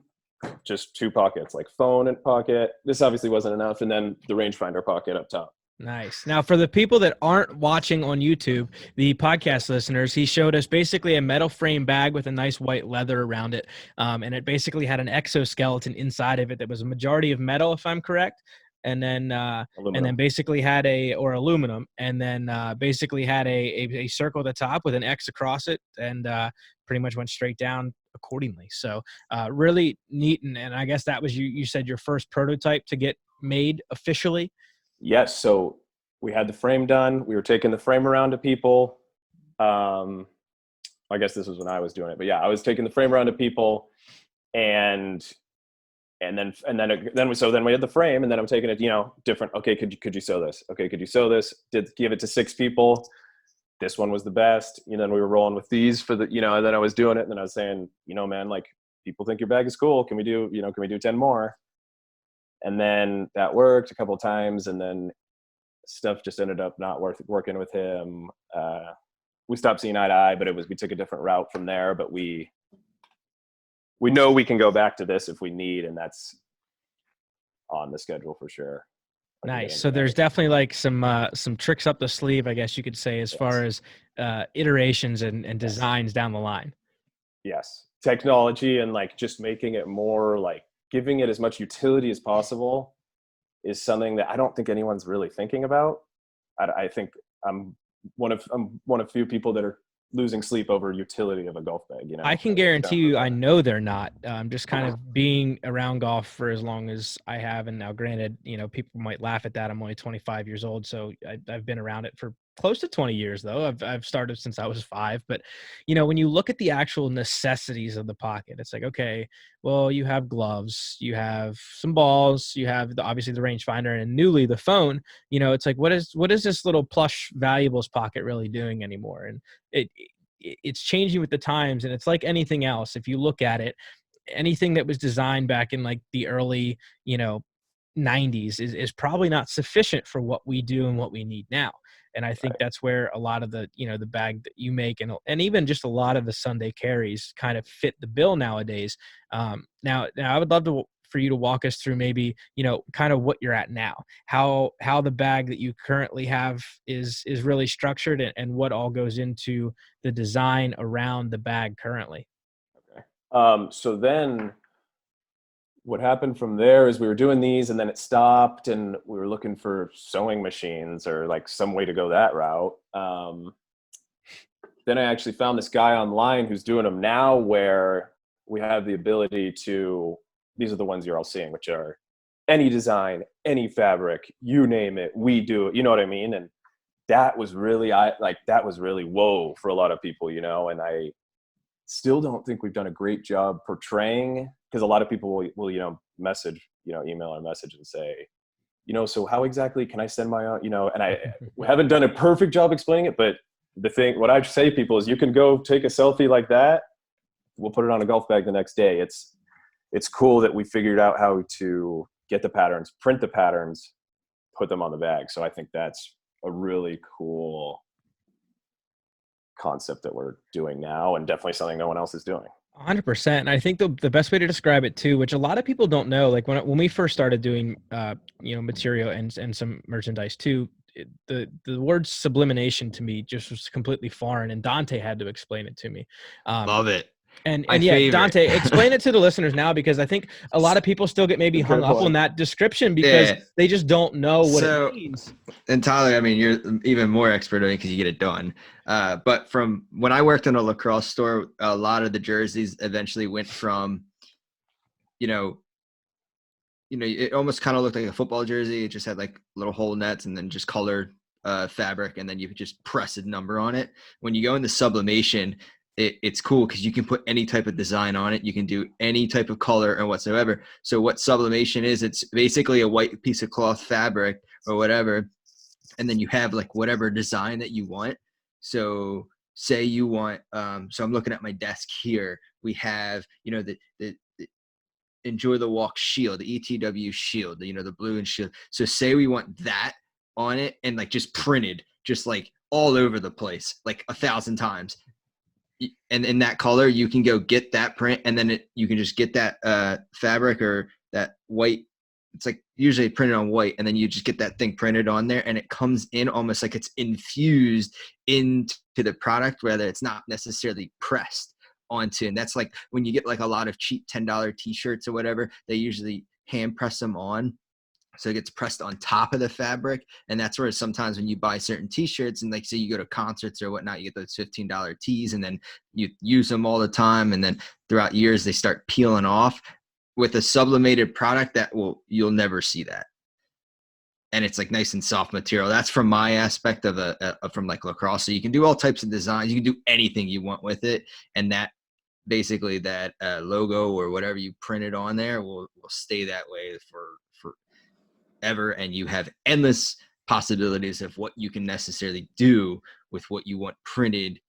just 2 pockets, like phone and pocket. This obviously wasn't enough. And then the rangefinder pocket up top. Nice. Now, for the people that aren't watching on YouTube, the podcast listeners, he showed us basically a metal frame bag with a nice white leather around it. And it basically had an exoskeleton inside of it that was a majority of metal, if I'm correct. And then basically had aluminum, and then basically had a circle at the top with an X across it, and pretty much went straight down accordingly. So really neat. And I guess that was, you said, your first prototype to get made officially. Yes. So we had the frame done. We were taking the frame around to people. I guess this was when I was doing it, but yeah, I was taking the frame around to people, and then we had the frame, and then I'm taking it, different. Okay, could you sew this? Okay, could you sew this? Did give it to 6 people. This one was the best. Then we were rolling with these for the, and then I was doing it, and then I was saying, man, like, people think your bag is cool. Can we do 10 more? And then that worked a couple of times, and then stuff just ended up not working with him. We stopped seeing eye to eye, but we took a different route from there. But we know we can go back to this if we need, and that's on the schedule for sure. Nice. So there's definitely like some tricks up the sleeve, I guess you could say, as far as iterations and designs down the line. Yes. Technology and like just making it more like giving it as much utility as possible is something that I don't think anyone's really thinking about. I think I'm one of few people that are losing sleep over utility of a golf bag. I can guarantee you, I know they're not. Just kind of being around golf for as long as I have, and now granted, people might laugh at that. I'm only 25 years old, so I've been around it for close to 20 years though. I've started since I was 5, but when you look at the actual necessities of the pocket, it's like, okay, well, you have gloves, you have some balls, you have obviously the rangefinder, and newly the phone. It's like, what is this little plush valuables pocket really doing anymore? And it's changing with the times, and it's like anything else. If you look at it, anything that was designed back in like the early 90s is probably not sufficient for what we do and what we need now. And I think that's where a lot of the the bag that you make, and even just a lot of the Sunday carries kind of fit the bill nowadays. Now I would love for you to walk us through maybe kind of what you're at now, how the bag that you currently have is really structured, and what all goes into the design around the bag currently. Okay. So then what happened from there is we were doing these, and then it stopped, and we were looking for sewing machines or like some way to go that route. Then I actually found this guy online who's doing them now, where we have the ability to, these are the ones you're all seeing, which are any design, any fabric, you name it, we do it. You know what I mean? And that was really, whoa for a lot of people, and I still don't think we've done a great job portraying, because a lot of people will message, email or message and say, so how exactly can I send my own, and I haven't done a perfect job explaining it, but what I say to people is, you can go take a selfie like that. We'll put it on a golf bag the next day. It's cool that we figured out how to get the patterns, print the patterns, put them on the bag. So I think that's a really cool concept that we're doing now, and definitely something no one else is doing. 100%. And I think the best way to describe it too, which a lot of people don't know, like when we first started doing, material and some merchandise too, the word sublimation to me just was completely foreign, and Dante had to explain it to me. Um, Love it. My and yeah, favorite. Dante, explain it to the listeners now, because I think a lot of people still get maybe hung Good up on one. that description because Yeah. they just don't know what it So, means. and Tyler, I mean, you're even more expert on it because you get it done. But from when I worked in a lacrosse store, a lot of the jerseys eventually went from, you know, it almost kind of looked like a football jersey. It just had like little hole nets and then just colored fabric, and then you could just press a number on it. When you go into sublimation, it's cool because you can put any type of design on it. You can do any type of color or whatsoever. So what sublimation is, it's basically a white piece of cloth fabric or whatever, and then you have like whatever design that you want. So say you want, so I'm looking at my desk here. We have, the Enjoy the Walk shield, the ETW shield, the blue and shield. So say we want that on it and like just printed, just like all over the place, like 1,000 times. And in that color, you can go get that print, and then you can just get that fabric or that white. It's like usually printed on white, and then you just get that thing printed on there, and it comes in almost like it's infused into the product, whether it's not necessarily pressed onto. And that's like when you get like a lot of cheap $10 t-shirts or whatever, they usually hand press them on, so it gets pressed on top of the fabric. And that's where sometimes when you buy certain t-shirts and like say you go to concerts or whatnot, you get those $15 tees, and then you use them all the time, and then throughout years they start peeling off. With a sublimated product, you'll never see that. And it's like nice and soft material. That's from my aspect of from like lacrosse. So you can do all types of designs. You can do anything you want with it, and that basically that logo or whatever you printed on there will stay that way for ever. And you have endless possibilities of what you can necessarily do with what you want printed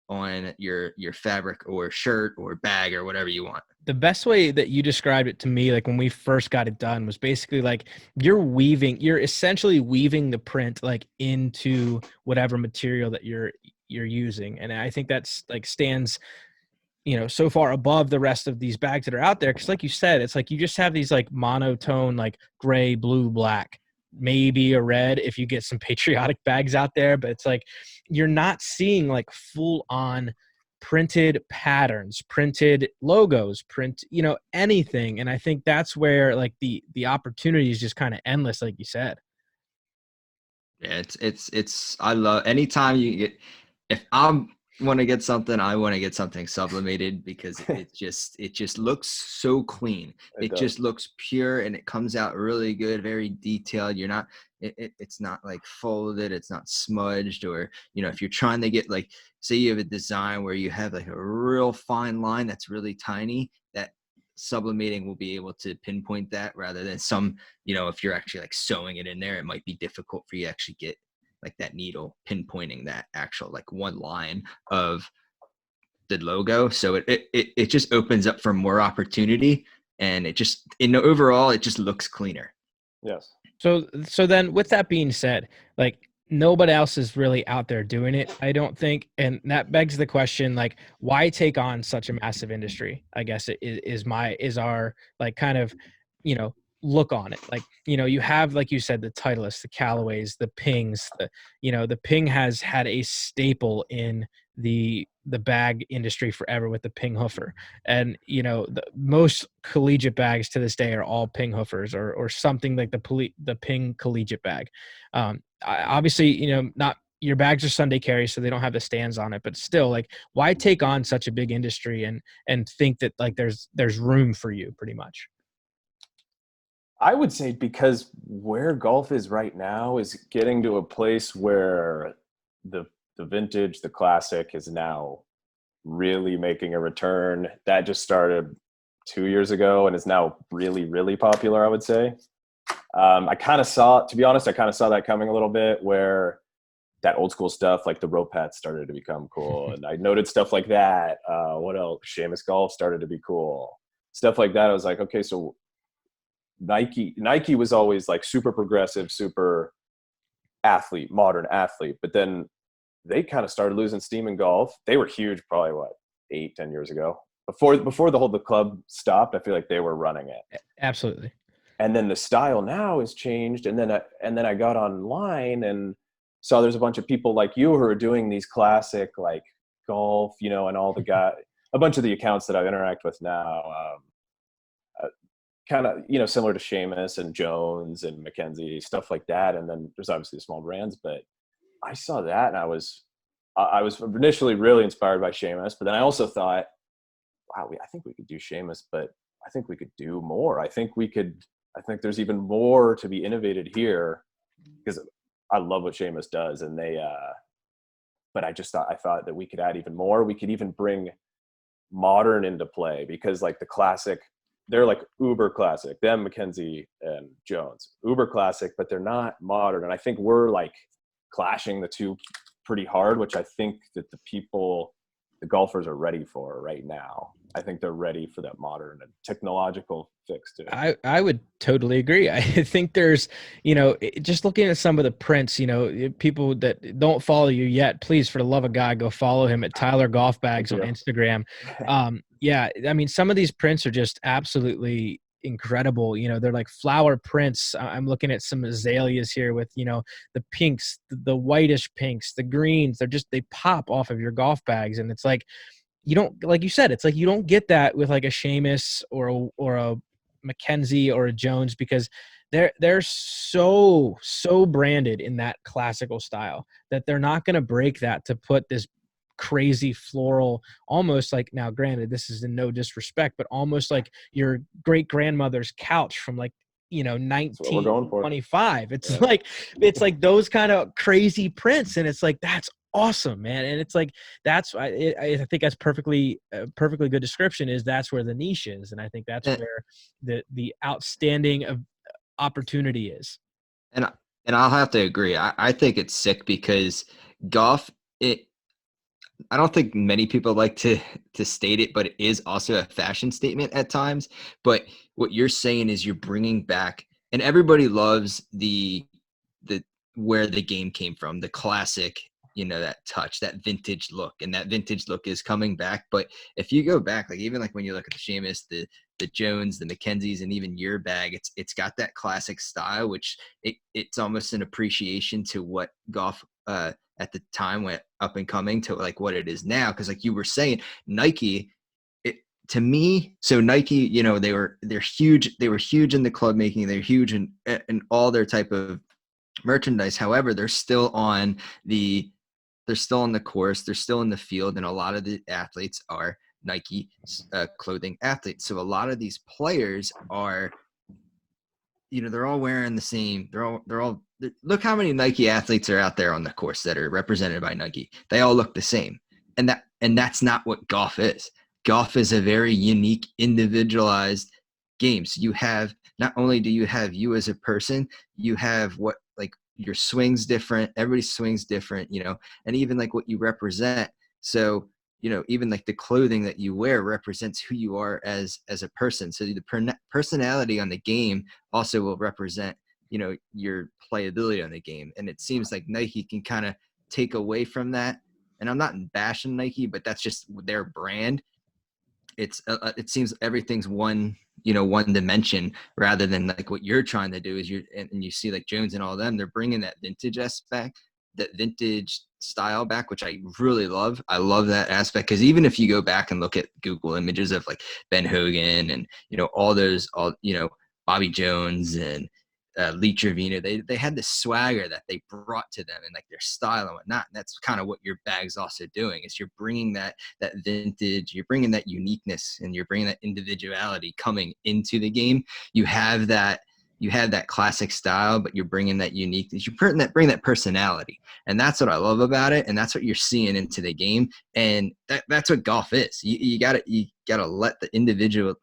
on your fabric or shirt or bag or whatever you want. The best way that you described it to me, like when we first got it done, was basically like you're essentially weaving the print like into whatever material that you're using. And I think that's like stands, so far above the rest of these bags that are out there. Cause like you said, it's like you just have these like monotone, like gray, blue, black, maybe a red if you get some patriotic bags out there. But it's like you're not seeing like full on printed patterns, printed logos, anything. And I think that's where like the opportunity is just kind of endless, like you said. Yeah, it's I love anytime you get, if I'm want to get something, I want to get something sublimated because it just looks so clean. It does. just looks pure, and it comes out really good, very detailed. You're not it's not like folded, it's not smudged, or if you're trying to get like, say you have a design where you have like a real fine line that's really tiny, that sublimating will be able to pinpoint that, rather than some, if you're actually like sewing it in there, it might be difficult for you to actually get like that needle pinpointing that actual like one line of the logo. So it just opens up for more opportunity, and it just overall it just looks cleaner. Yes. So then with that being said, like nobody else is really out there doing it, I don't think. And that begs the question, like, why take on such a massive industry? I guess it is our like kind of, look on it. Like, you have, like you said, the Titleists, the Callaways, the Pings, the Ping has had a staple in the bag industry forever with the Ping hoofer. And the most collegiate bags to this day are all Ping hoofers or something like the Ping collegiate bag. Obviously, not your bags are Sunday carry, so they don't have the stands on it, but still, like, why take on such a big industry and think that like there's room for you pretty much? I would say because where golf is right now is getting to a place where the vintage, the classic, is now really making a return. That just started 2 years ago and is now really, really popular, I would say. I kind of saw, to be honest, I kind of saw that coming a little bit, where that old school stuff like the rope hats started to become cool. And I noted stuff like that. What else? Seamus Golf started to be cool. Stuff like that. I was like, okay, so Nike was always like super progressive, super athlete, modern athlete. But then they kind of started losing steam in golf. They were huge probably 8-10 years ago. before the club stopped, I feel like they were running it. Absolutely. And then the style now has changed. And then I got online and saw there's a bunch of people like you who are doing these classic like golf, and all the guys, a bunch of the accounts that I interact with now, kind of, similar to Seamus and Jones and Mackenzie, stuff like that. And then there's obviously the small brands, but I saw that and I was initially really inspired by Seamus, but then I also thought, wow, I think we could do Seamus, but I think we could do more. I think there's even more to be innovated here, because I love what Seamus does, and but I thought that we could add even more. We could even bring modern into play, because like the classic, they're like uber classic, them, Mackenzie and Jones, uber classic, but they're not modern. And I think we're like clashing the two pretty hard, which I think that the golfers are ready for right now. I think they're ready for that modern and technological fix to it. I would totally agree. I think there's, just looking at some of the prints, people that don't follow you yet, please, for the love of God, go follow him at Tyler Golf Bags on Instagram. Yeah, I mean, some of these prints are just absolutely incredible. They're like flower prints. I'm looking at some azaleas here with, the pinks, the whitish pinks, the greens. They pop off of your golf bags. And it's like, you don't, like you said, it's like you don't get that with like a Seamus or a Mackenzie or a Jones, because they're so branded in that classical style that they're not going to break that to put this crazy floral, almost like, now granted, this is in no disrespect, but almost like your great grandmother's couch from like 1925. It's like those kind of crazy prints, and it's like, that's awesome, man. And it's like, that's I think that's perfectly good description, is that's where the niche is. And I think that's where the outstanding of opportunity is. And I'll have to agree. I think it's sick because golf, I don't think many people like to state it, but it is also a fashion statement at times. But what you're saying is you're bringing back, and everybody loves the where the game came from, the classic, that touch, that vintage look, and that vintage look is coming back. But if you go back, like even like when you look at the Seamus, the Jones, the Mackenzies, and even your bag, it's got that classic style, which it's almost an appreciation to what golf at the time went up and coming to like what it is now. Because like you were saying, Nike, to me, so Nike, they're huge. They were huge in the club making. They're huge in all their type of merchandise. However, they're still on the course. They're still in the field, and a lot of the athletes are Nike clothing athletes. So a lot of these players are, they're all wearing the same. Look how many Nike athletes are out there on the course that are represented by Nike. They all look the same. And that's not what golf is. Golf is a very unique, individualized game. So you have, not only do you have you as a person, you have what, like, your swing's different. Everybody's swing's different, and even like what you represent. So, even like the clothing that you wear represents who you are as a person. So the personality on the game also will represent, your playability on the game. And it seems like Nike can kind of take away from that. And I'm not bashing Nike, but that's just their brand. It seems everything's one dimension, rather than like what you're trying to do is and you see like Jones and all them, they're bringing that vintage aspect, that vintage style back, which I really love. I love that aspect, because even if you go back and look at Google images of like Ben Hogan and Bobby Jones and Lee Trevino, they had this swagger that they brought to them, and like their style and whatnot. And that's kind of what your bag's also doing, is you're bringing that vintage, you're bringing that uniqueness, and you're bringing that individuality coming into the game. You have that classic style, but you're bringing that uniqueness. You bring that personality, and that's what I love about it. And that's what you're seeing into the game, and that's what golf is. You gotta let the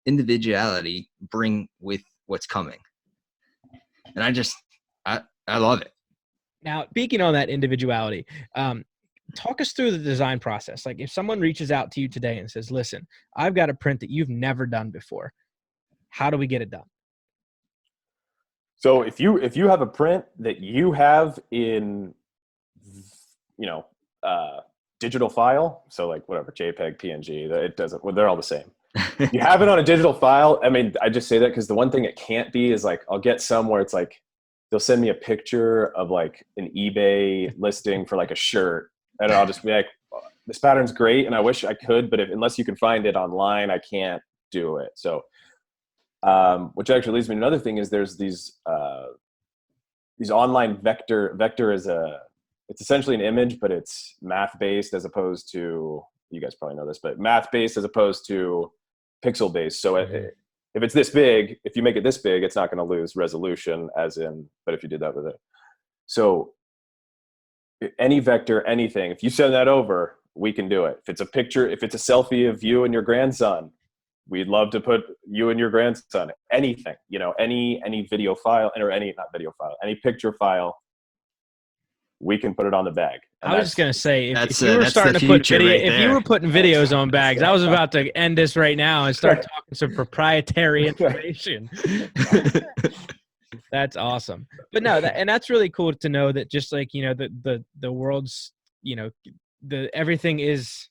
individuality bring with what's coming. And I love it. Now, speaking on that individuality, talk us through the design process. Like if someone reaches out to you today and says, listen, I've got a print that you've never done before, how do we get it done? So if you have a print that you have in, digital file. So like whatever, JPEG, PNG, it doesn't, well, they're all the same. You have it on a digital file. I mean, I just say that because the one thing it can't be is like, I'll get some where it's like, they'll send me a picture of like an eBay listing for like a shirt. And I'll just be like, this pattern's great. And I wish I could, but unless you can find it online, I can't do it. So, which actually leads me to another thing is there's these online vector is it's essentially an image, but it's math based as opposed to, you guys probably know this, but math based as opposed to pixel based. So if it's this big, if you make it this big, it's not going to lose resolution as in, but if you did that with it. So any vector, anything, if you send that over, we can do it. If it's a picture, if it's a selfie of you and your grandson, we'd love to put you and your grandson, anything, you know, any video file or any picture file, we can put it on the bag. And I was just gonna say, if you were that's starting the to put future video, right if you there. were putting videos on bags, I was about to end this right now and start talking some proprietary information. That's awesome. But no, and that's really cool to know that just like, you know, the world's, you know, everything is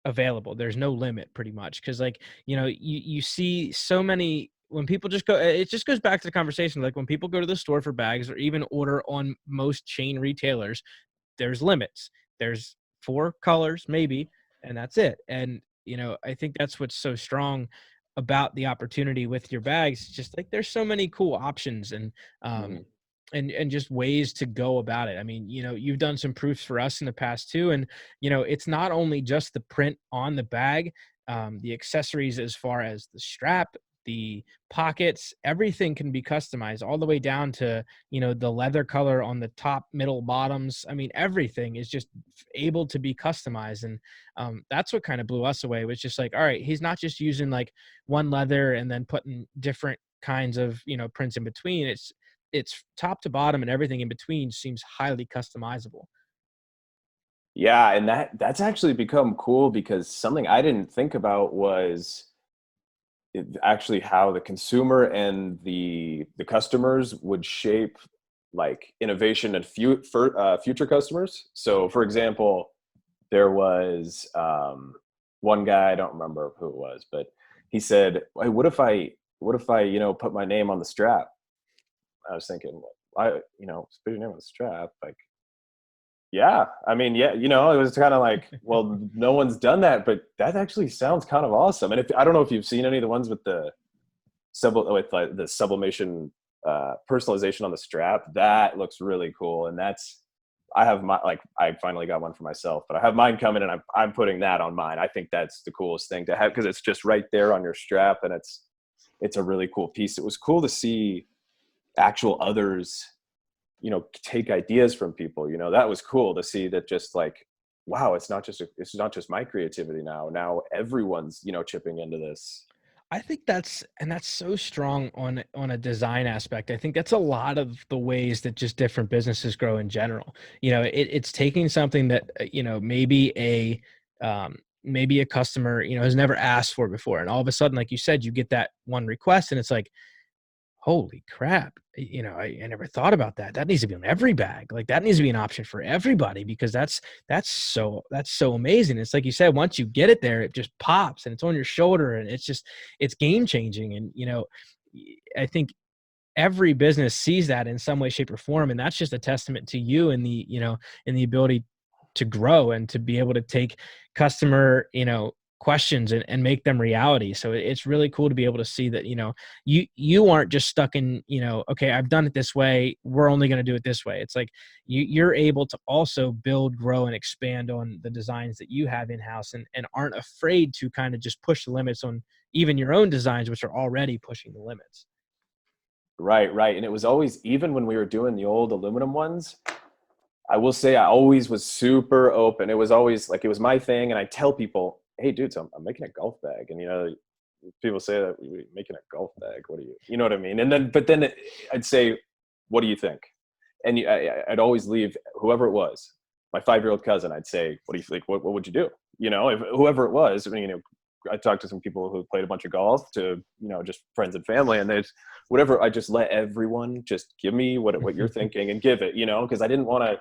available. There's no limit pretty much. Cause like, you know, you see so many, when people just go, it just goes back to the conversation. Like when people go to the store for bags or even order on most chain retailers, there's limits. There's 4 colors maybe, and that's it. And, you know, I think that's what's so strong about the opportunity with your bags. Just like there's so many cool options and, and just ways to go about it. I mean, you know, you've done some proofs for us in the past too. And, you know, it's not only just the print on the bag, the accessories as far as the strap, the pockets, everything can be customized all the way down to, you know, the leather color on the top, middle, bottoms. I mean, everything is just able to be customized. And that's what kind of blew us away, was just like, all right, he's not just using like one leather and then putting different kinds of, you know, prints in between. It's top to bottom, and everything in between seems highly customizable. Yeah, and that's actually become cool because something I didn't think about was actually how the consumer and the customers would shape like innovation and future customers. So, for example, there was one guy, I don't remember who it was, but he said, "Hey, what if I, you know, put my name on the strap?" I was thinking, you know, put your name on the strap, like, yeah, I mean, yeah, you know, it was kind of like, well, no one's done that, but that actually sounds kind of awesome. And if I don't know if you've seen any of the ones with like the sublimation personalization on the strap, that looks really cool. And I finally got one for myself, but I have mine coming, and I'm putting that on mine. I think that's the coolest thing to have because it's just right there on your strap, and it's a really cool piece. It was cool to see actual others, you know, take ideas from people. You know, that was cool to see that. Just like, wow, it's not just my creativity now everyone's, you know, chipping into this. I think that's so strong on a design aspect. I think that's a lot of the ways that just different businesses grow in general. You know, it's taking something that, you know, maybe a customer, you know, has never asked for before. And all of a sudden, like you said, you get that one request and it's like, holy crap, you know, I never thought about that. That needs to be on every bag. Like that needs to be an option for everybody, because that's so amazing. It's like you said, once you get it there, it just pops and it's on your shoulder, and it's game changing. And, you know, I think every business sees that in some way, shape, or form. And that's just a testament to you and the, you know, and the ability to grow and to be able to take customer, you know, questions and make them reality. So it's really cool to be able to see that, you know, you aren't just stuck in, you know, okay, I've done it this way, we're only going to do it this way. It's like you're able to also build, grow, and expand on the designs that you have in-house, and aren't afraid to kind of just push the limits on even your own designs, which are already pushing the limits. Right. And it was always, even when we were doing the old aluminum ones, I will say I always was super open. It was always like, it was my thing. And I tell people, hey dudes, I'm making a golf bag. And, you know, people say that we're making a golf bag. What do you know what I mean? And then, but then I'd say, what do you think? And I'd always leave whoever it was, my 5-year-old cousin. I'd say, what do you think? What would you do? You know, if whoever it was, I mean, you know, I talked to some people who played a bunch of golf, to, you know, just friends and family, and they whatever. I just let everyone just give me what you're thinking and give it, you know, because I didn't want to.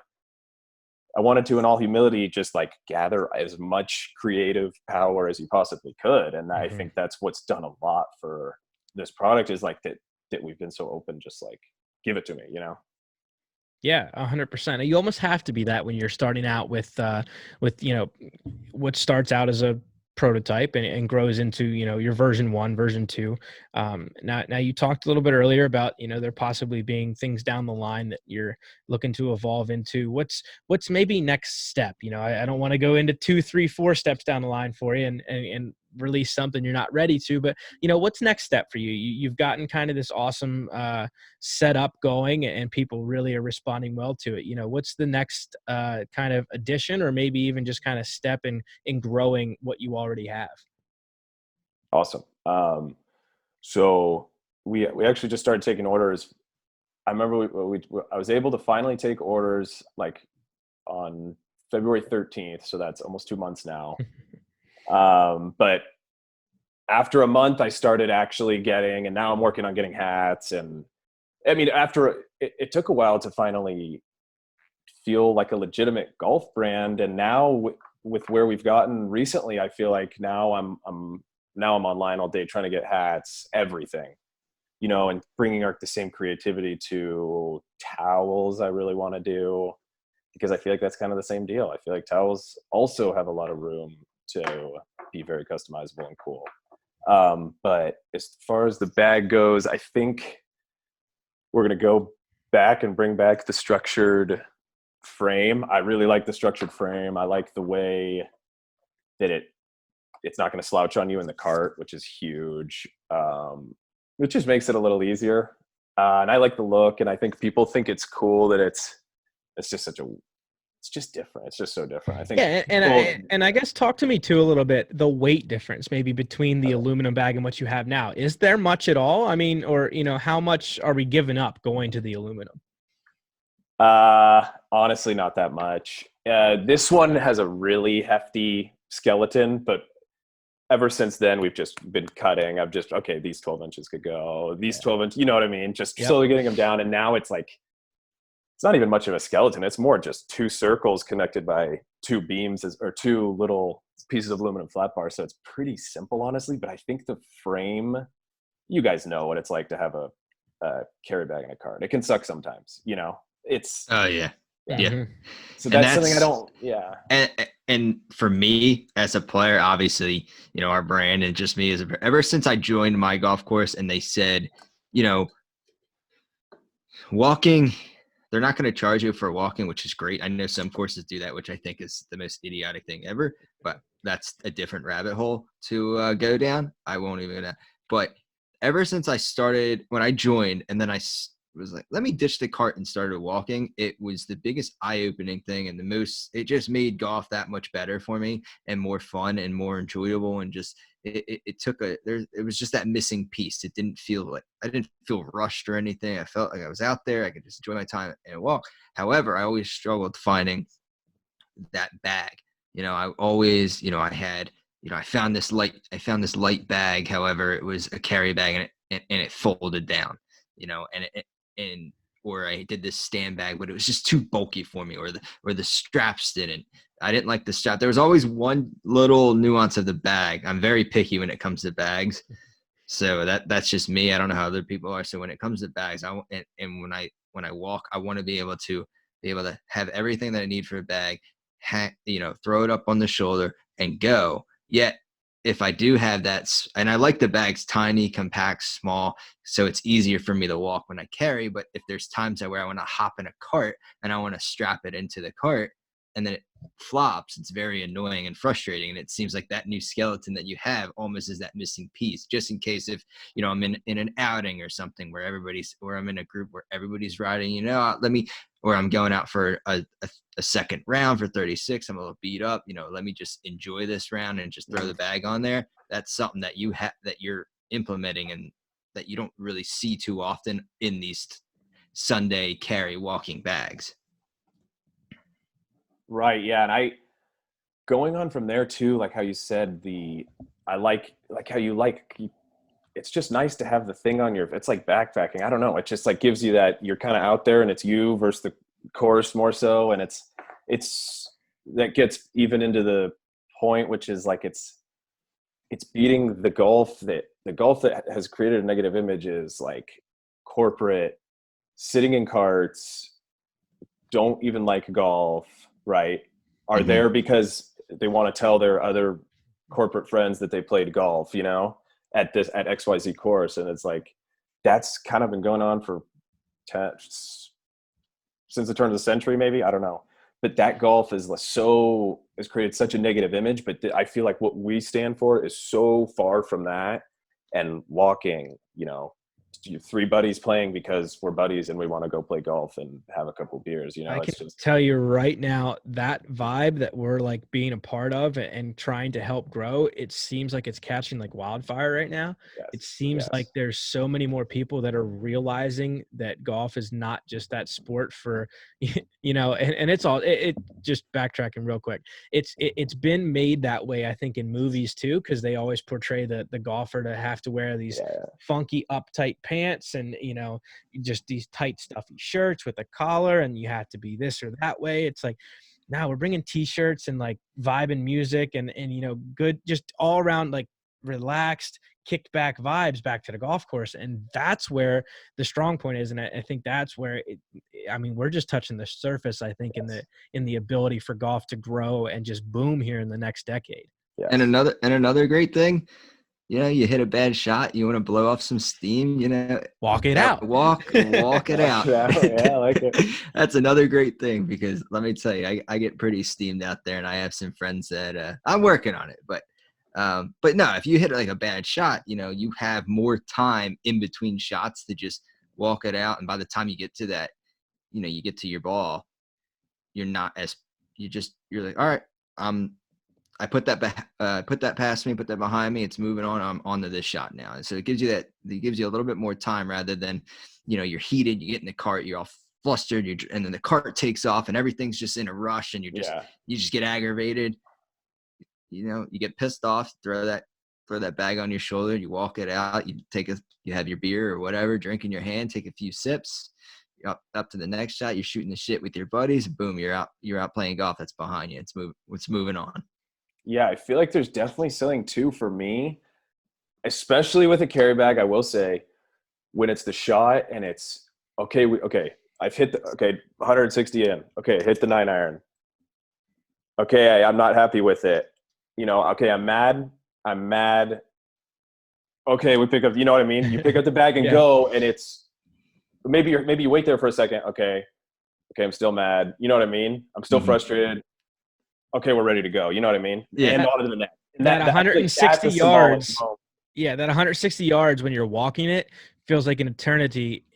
I wanted to, in all humility, just like gather as much creative power as you possibly could. And I think that's what's done a lot for this product, is like that we've been so open, just like, give it to me, you know? Yeah, 100%. You almost have to be that when you're starting out with, you know, what starts out as a prototype and grows into, you know, your version 1, version 2. Now you talked a little bit earlier about, you know, there possibly being things down the line that you're looking to evolve into. What's maybe next step? You know, I don't want to go into 2, 3, 4 steps down the line for you and release something you're not ready to, but you know, what's next step for you? You've gotten kind of this awesome setup going and people really are responding well to it. You know, what's the next kind of addition or maybe even just kind of step in growing what you already have? Awesome. So we actually just started taking orders. I remember I was able to finally take orders like on February 13th. So that's almost 2 months now. But after a month, I started actually getting, and now I'm working on getting hats. And I mean, after it took a while to finally feel like a legitimate golf brand. And now with where we've gotten recently, I feel like now I'm online all day trying to get hats, everything, you know, and bringing the same creativity to towels. I really want to do, because I feel like that's kind of the same deal. I feel like towels also have a lot of room to be very customizable and cool. But as far as the bag goes, I think we're going to go back and bring back the structured frame. I really like the structured frame. I like the way that it's not going to slouch on you in the cart, which is huge. It just makes it a little easier. And I like the look, and I think people think it's cool that it's just it's just different. It's just so different. I think. Yeah, and I guess talk to me too a little bit, the weight difference maybe between the aluminum bag and what you have now. Is there much at all? I mean, or you know, how much are we giving up going to the aluminum? Honestly, not that much. This one has a really hefty skeleton, but ever since then we've just been cutting. I've just, okay, these 12 inches could go, these 12 inches, you know what I mean? Just slowly getting them down. And now it's like, it's not even much of a skeleton. It's more just 2 circles connected by 2 beams or 2 little pieces of aluminum flat bar. So it's pretty simple, honestly. But I think the frame, you guys know what it's like to have a carry bag in a cart. It can suck sometimes, you know? It's, Oh yeah. Yeah. So that's something I don't, And for me as a player, obviously, you know, our brand and just me ever since I joined my golf course and they said, you know, walking, they're not going to charge you for walking, which is great. I know some courses do that, which I think is the most idiotic thing ever, but that's a different rabbit hole to go down. I won't even, but ever since I started, when I joined and then was like, let me ditch the cart and started walking. It was the biggest eye-opening thing and it just made golf that much better for me and more fun and more enjoyable. And just, it was just that missing piece. It didn't feel like, I didn't feel rushed or anything. I felt like I was out there. I could just enjoy my time and walk. However, I always struggled finding that bag. You know, I always, you know, I found this light bag. However, it was a carry bag and it folded down, you know, or I did this stand bag, but it was just too bulky for me, or the straps didn't. I didn't like the strap. There was always one little nuance of the bag. I'm very picky when it comes to bags, so that's just me. I don't know how other people are. So when it comes to bags, and when I walk, I want to be able to have everything that I need for a bag. You know, throw it up on the shoulder and go. Yet if I do have that, and I like the bags tiny, compact, small, so it's easier for me to walk when I carry. But if there's times where I want to hop in a cart and I want to strap it into the cart and then it flops, it's very annoying and frustrating. And it seems like that new skeleton that you have almost is that missing piece, just in case if, you know, I'm in an outing or something where I'm in a group where everybody's riding, you know, or I'm going out for a second round for 36. I'm a little beat up, you know, let me just enjoy this round and just throw the bag on there. That's something that that you're implementing and that you don't really see too often in these Sunday carry walking bags. Right. Yeah. And going on from there too, like how you said, I like how it's just nice to have the thing on it's like backpacking. I don't know. It just like gives you that you're kind of out there and it's you versus the course more so. And that gets even into the point, which is like it's beating the golf that has created a negative image is like corporate, sitting in carts, don't even like golf, right? Are there because they want to tell their other corporate friends that they played golf, at XYZ course. And it's like, that's kind of been going on for since the turn of the century, maybe, I don't know. But that golf has created such a negative image, but I feel like what we stand for is so far from that. And walking, three buddies playing because we're buddies and we want to go play golf and have a couple beers, I it's can just tell you right now, that vibe that we're like being a part of and trying to help grow, it seems like it's catching like wildfire right now. It seems like there's so many more people that are realizing that golf is not just that sport for, and it's all, it just backtracking real quick. It's been made that way, I think, in movies too, because they always portray the golfer to have to wear these funky uptight pants and, just these tight stuffy shirts with a collar, and you have to be this or that way. It's like, now we're bringing t-shirts and like vibing music and good, just all around like relaxed, kicked back vibes back to the golf course. And that's where the strong point is. And I think that's where we're just touching the surface, I think, in the ability for golf to grow and just boom here in the next decade. And another great thing, you hit a bad shot, you want to blow off some steam, walk it out. Walk it out. Yeah, I like it. That's another great thing, because let me tell you, I get pretty steamed out there, and I have some friends that I'm working on it. But no, if you hit like a bad shot, you have more time in between shots to just walk it out. And by the time you get to that, you get to your ball, you're not as, you're like, all right, I put that past me, put that behind me. It's moving on. I'm on to this shot now. And so it gives you a little bit more time, rather than, you're heated, you get in the cart, you're all flustered, and then the cart takes off and everything's just in a rush, and you just get aggravated. You get pissed off, throw that bag on your shoulder, you walk it out, you have your beer or whatever, drink in your hand, take a few sips, up to the next shot, you're shooting the shit with your buddies, boom, you're out playing golf. That's behind you. It's moving on. Yeah, I feel like there's definitely something too for me, especially with a carry bag. I will say, when it's the shot and it's okay, I've hit 160 in. Okay, hit the 9-iron. Okay, I'm not happy with it. Okay, I'm mad. Okay, we pick up. You know what I mean? You pick up the bag and go, and it's maybe you wait there for a second. Okay, I'm still mad. You know what I mean? I'm still frustrated. Okay, we're ready to go. You know what I mean? Yeah. And on to the next. And that 160 yards. Moment. Yeah, that 160 yards when you're walking it feels like an eternity.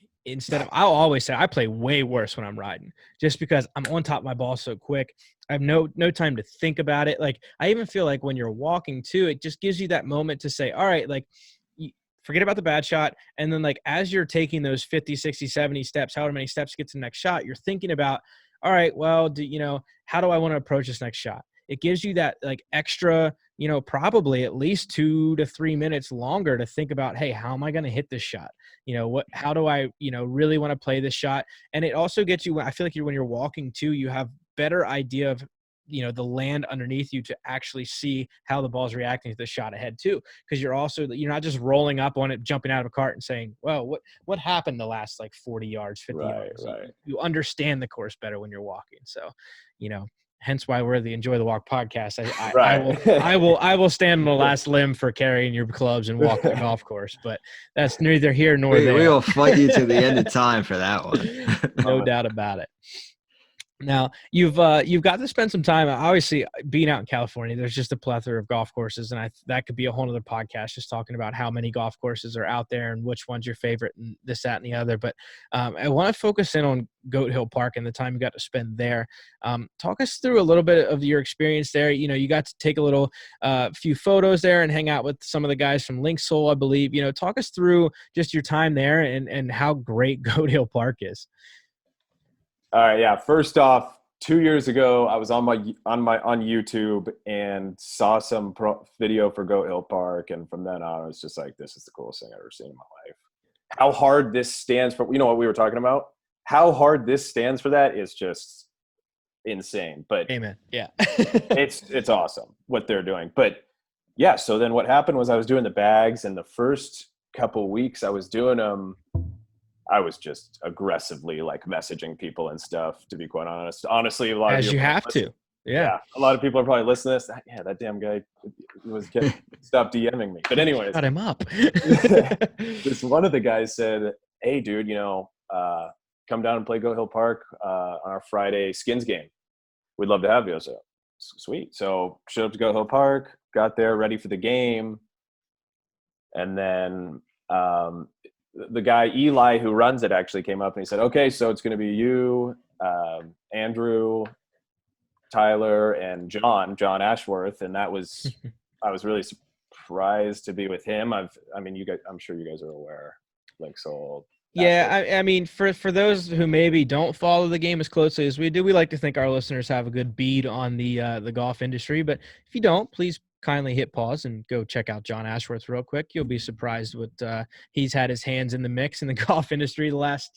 I'll always say I play way worse when I'm riding, just because I'm on top of my ball so quick. I have no time to think about it. Like, I even feel like when you're walking too, it just gives you that moment to say, all right, like, forget about the bad shot. And then like, as you're taking those 50, 60, 70 steps, however many steps to get to the next shot, you're thinking about, all right, well, how do I want to approach this next shot? It gives you that like extra, probably at least 2 to 3 minutes longer to think about, hey, how am I going to hit this shot? How do I, really want to play this shot? And it also gets you, I feel like when you're walking too, you have better idea of, the land underneath you to actually see how the ball's reacting to the shot ahead too. Because you're not just rolling up on it, jumping out of a cart and saying, well, what happened the last like 40 yards, 50 yards? Right. You understand the course better when you're walking. So, hence why we're the Enjoy the Walk podcast. I will stand on the last limb for carrying your clubs and walking the golf course, but that's neither here nor there. We will fight you to the end of time for that one. No doubt about it. Now, you've got to spend some time, obviously, being out in California. There's just a plethora of golf courses, and that could be a whole other podcast, just talking about how many golf courses are out there and which one's your favorite and this, that, and the other. But I want to focus in on Goat Hill Park and the time you got to spend there. Talk us through a little bit of your experience there. You got to take a little few photos there and hang out with some of the guys from Link Soul, I believe. Talk us through just your time there and how great Goat Hill Park is. All right, yeah. First off, 2 years ago, I was on YouTube and saw some video for Goat Hill Park, and from then on, I was just like, "This is the coolest thing I've ever seen in my life." How hard this stands for? What we were talking about? How hard this stands for that is just insane. But Amen. Yeah. it's awesome what they're doing. But yeah, so then what happened was I was doing the bags, and the first couple weeks I was doing them, I was just aggressively like messaging people and stuff, to be quite honest. Honestly, a lot of As you you have to. Yeah. yeah, a lot of people are probably listening to this. Yeah, that damn guy was stop DMing me. But anyways, Shut him up. this one of the guys said, "Hey, dude, come down and play Goat Hill Park on our Friday Skins game. We'd love to have you." So sweet. So showed up to Goat Hill Park, got there ready for the game, and then the guy Eli who runs it actually came up and he said, "Okay, so it's going to be you, Andrew, Tyler, and John Ashworth," and that was I was really surprised to be with him. You guys, I'm sure you guys are aware, Link Soul. Yeah, I mean, for those who maybe don't follow the game as closely as we do, we like to think our listeners have a good bead on the golf industry. But if you don't, please kindly hit pause and go check out John Ashworth real quick. You'll be surprised what he's had his hands in the mix in the golf industry the last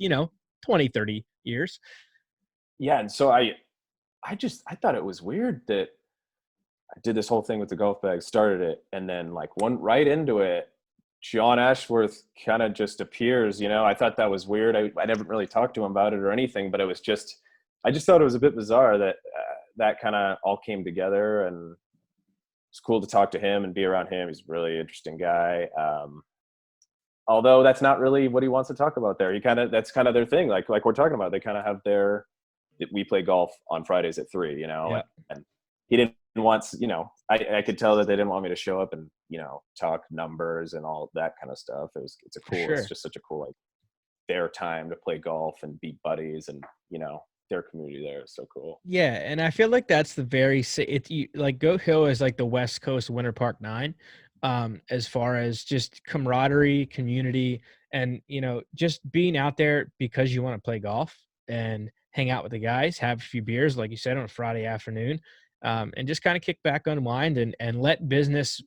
20, 30 years. Yeah, and so I thought it was weird that I did this whole thing with the golf bag, started it, and then like right into it, John Ashworth kind of just appears. I thought that was weird. I never really talked to him about it or anything, but it was just, I just thought it was a bit bizarre that that kind of all came together, and it's cool to talk to him and be around him. He's a really interesting guy. Although that's not really what he wants to talk about there. That's kind of their thing. Like we're talking about, they kind of have we play golf on Fridays at 3, Yeah. and he didn't want, I could tell that they didn't want me to show up and, talk numbers and all that kind of stuff. It's just such a cool, like, their time to play golf and be buddies, and, their community there is so cool. Yeah. And I feel like that's like Goat Hill is like the West Coast Winter Park 9, as far as just camaraderie, community, and, just being out there because you want to play golf and hang out with the guys, have a few beers, like you said, on a Friday afternoon, and just kind of kick back, unwind, and let business,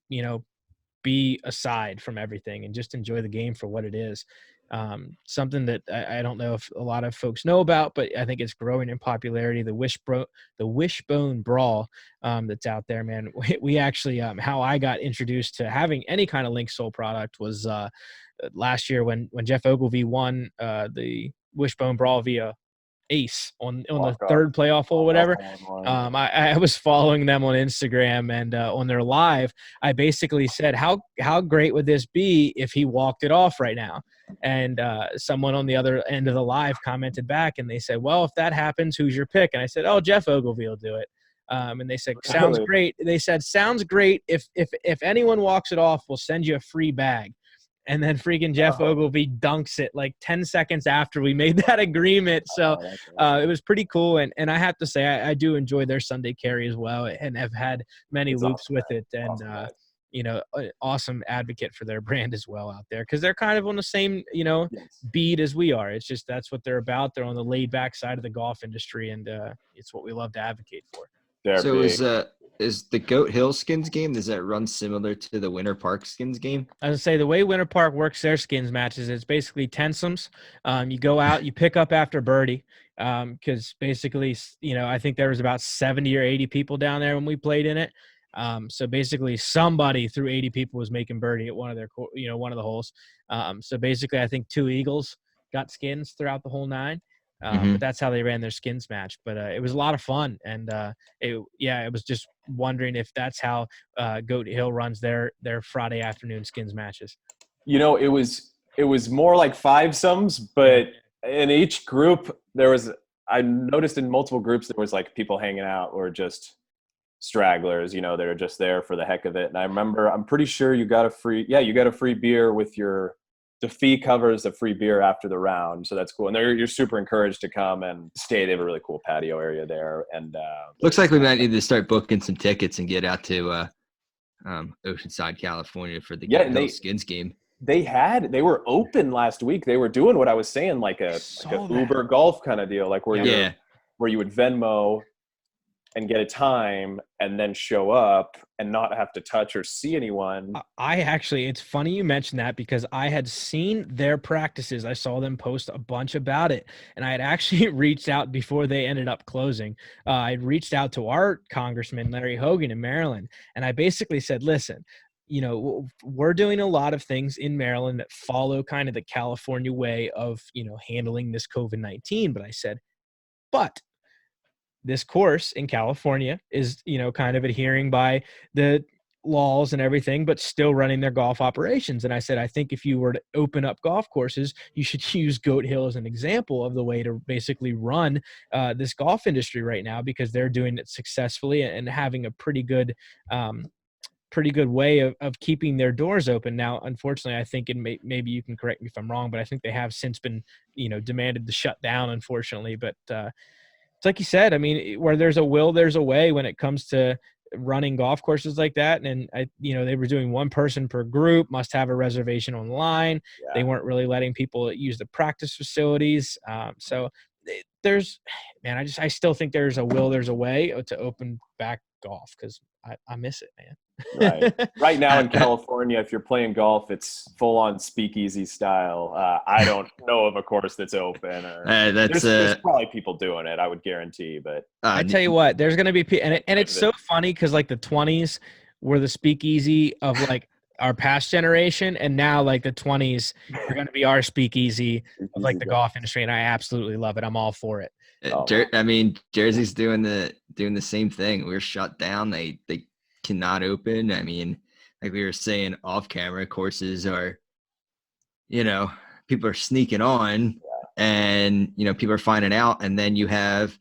be aside from everything and just enjoy the game for what it is. Something that I don't know if a lot of folks know about, but I think it's growing in popularity. The wishbone brawl that's out there, man. We actually, how I got introduced to having any kind of Link Soul product was last year when Jeff Ogilvy won the wishbone brawl via ace on the third playoff hole or whatever. I was following them on Instagram, and on their live, I basically said, how great would this be if he walked it off right now? And someone on the other end of the live commented back, and they said, well, if that happens, who's your pick? And I said, oh, Jeff Ogilvy will do it. And they said, sounds great. They said, sounds great. If anyone walks it off, we'll send you a free bag. And then freaking Jeff Ogilvy dunks it like 10 seconds after we made that agreement. So it was pretty cool. And I have to say, I do enjoy their Sunday carry as well, and have had many loops with it. And, awesome advocate for their brand as well out there, because they're kind of on the same, beat as we are. It's just that's what they're about. They're on the laid back side of the golf industry, and it's what we love to advocate for. Is the Goat Hill Skins game, does that run similar to the Winter Park Skins game? I would say the way Winter Park works their skins matches, it's basically tensomes. You go out, you pick up after birdie, because basically, I think there was about 70 or 80 people down there when we played in it. So basically, somebody through 80 people was making birdie at one of the holes. So basically, I think 2 eagles got skins throughout the whole 9. But that's how they ran their skins match. But it was a lot of fun, and it was just wondering if that's how Goat Hill runs their Friday afternoon skins matches. It was more like 5-somes, but in each group I noticed in multiple groups there was like people hanging out or just stragglers. They're just there for the heck of it. And I remember, I'm pretty sure you got a free beer with the fee covers the free beer after the round. So that's cool. And you're super encouraged to come and stay. They have a really cool patio area there. And looks like we might need to start booking some tickets and get out to Oceanside, California for the Skins game. They were open last week. They were doing what I was saying, like a Uber golf kind of deal, like where you would Venmo and get a time and then show up and not have to touch or see anyone. I actually, it's funny you mentioned that because I had seen their practices. I saw them post a bunch about it, and I had actually reached out before they ended up closing. I'd reached out to our congressman, Larry Hogan in Maryland, and I basically said, listen, we're doing a lot of things in Maryland that follow kind of the California way of, handling this COVID-19. But I said, but this course in California is, kind of adhering by the laws and everything, but still running their golf operations. And I said, I think if you were to open up golf courses, you should use Goat Hill as an example of the way to basically run this golf industry right now, because they're doing it successfully and having a pretty good way of keeping their doors open. Now, unfortunately, I think, and maybe you can correct me if I'm wrong, but I think they have since been, demanded to shut down, unfortunately. But it's like you said, I mean, where there's a will, there's a way when it comes to running golf courses like that. And they were doing one person per group, must have a reservation online. Yeah. They weren't really letting people use the practice facilities. So there's, man, I still think there's a will, there's a way to open back golf, because I miss it, man. Right now in California, if you're playing golf, it's full on speakeasy style. I don't know of a course that's open. Or there's probably people doing it, I would guarantee. But I tell you what, there's going to be and it's so funny because like the 20s were the speakeasy of like our past generation, and now like the 20s are going to be our speakeasy of like the golf industry, and I absolutely love it. I'm all for it. I mean, Jersey's doing the same thing. We're shut down. They cannot open. I mean, like we were saying off camera, courses are, people are sneaking on, and people are finding out, and then you have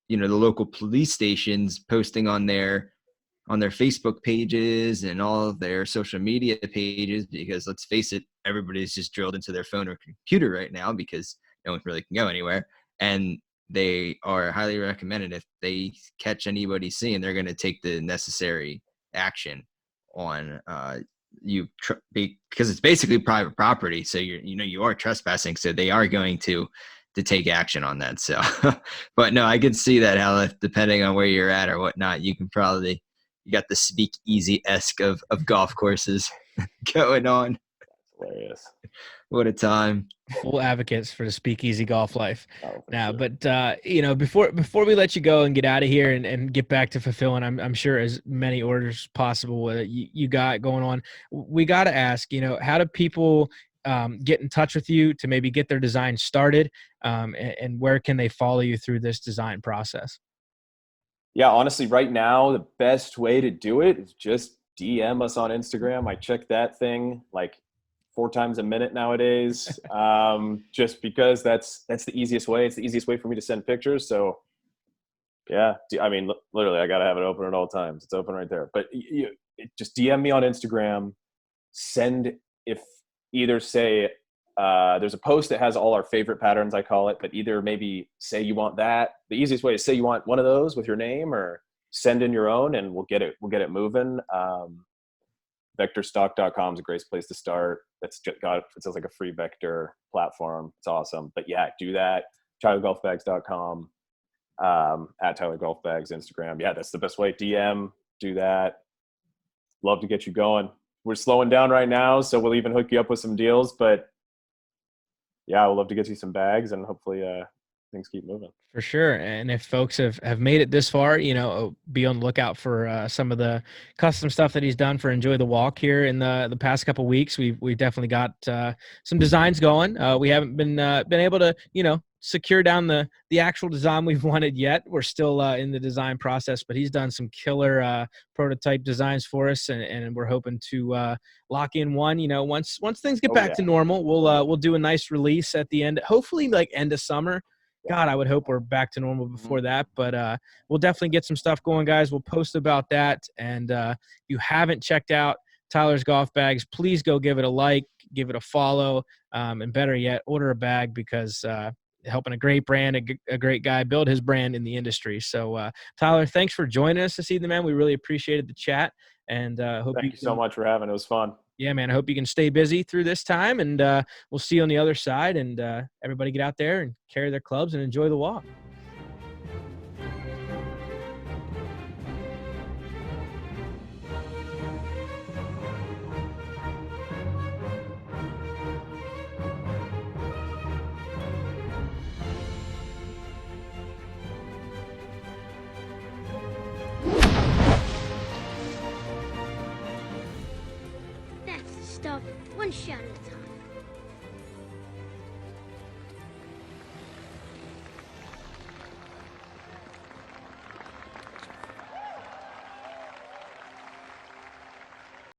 the local police stations posting on their Facebook pages and all of their social media pages, because let's face it, everybody's just drilled into their phone or computer right now because no one really can go anywhere. And they are highly recommended, if they catch anybody seeing, they're going to take the necessary action on you, because it's basically private property. So you are trespassing. So they are going to take action on that. So, but no, I can see that, how depending on where you're at or whatnot, you got the speakeasy-esque of golf courses going on. Hilarious. What a time. Full advocates for the speakeasy golf life. Sure. But before we let you go and get out of here and get back to fulfilling, I'm sure as many orders possible you got going on, we got to ask, how do people get in touch with you to maybe get their design started, and where can they follow you through this design process? Yeah, honestly, right now, the best way to do it is just DM us on Instagram. I check that thing like 4 times a minute nowadays, just because that's the easiest way. It's the easiest way for me to send pictures. So yeah, I mean, literally, I got to have it open at all times. It's open right there. But just DM me on Instagram. There's a post that has all our favorite patterns, I call it, but either maybe say you want that. The easiest way is say you want one of those with your name, or send in your own, and we'll get it moving. Vectorstock.com is a great place to start. It's like a free vector platform. It's awesome. But yeah, do that. TylerGolfBags.com, at TylerGolfBags, Instagram. Yeah, that's the best way. DM, do that. Love to get you going. We're slowing down right now, so we'll even hook you up with some deals. But yeah, we'll love to get you some bags, and hopefully things keep moving. For sure. And if folks have made it this far, be on the lookout for some of the custom stuff that he's done for Enjoy the Walk here in the past couple of weeks. We've definitely got some designs going. We haven't been able to, secure down the actual design we've wanted yet. We're still in the design process, but he's done some killer prototype designs for us, and we're hoping to lock in one. Once things get back to normal, we'll do a nice release at the end, hopefully like end of summer. God, I would hope we're back to normal before that, but we'll definitely get some stuff going, guys. We'll post about that. And if you haven't checked out Tyler's Golf Bags, please go give it a like, give it a follow, and better yet, order a bag, because helping a great brand, a great guy build his brand in the industry. So, Tyler, thanks for joining us this evening, man. We really appreciated the chat, and thank you so much for having it. It was fun. Yeah, man, I hope you can stay busy through this time, and we'll see you on the other side. And everybody get out there and carry their clubs and enjoy the walk. Shut it.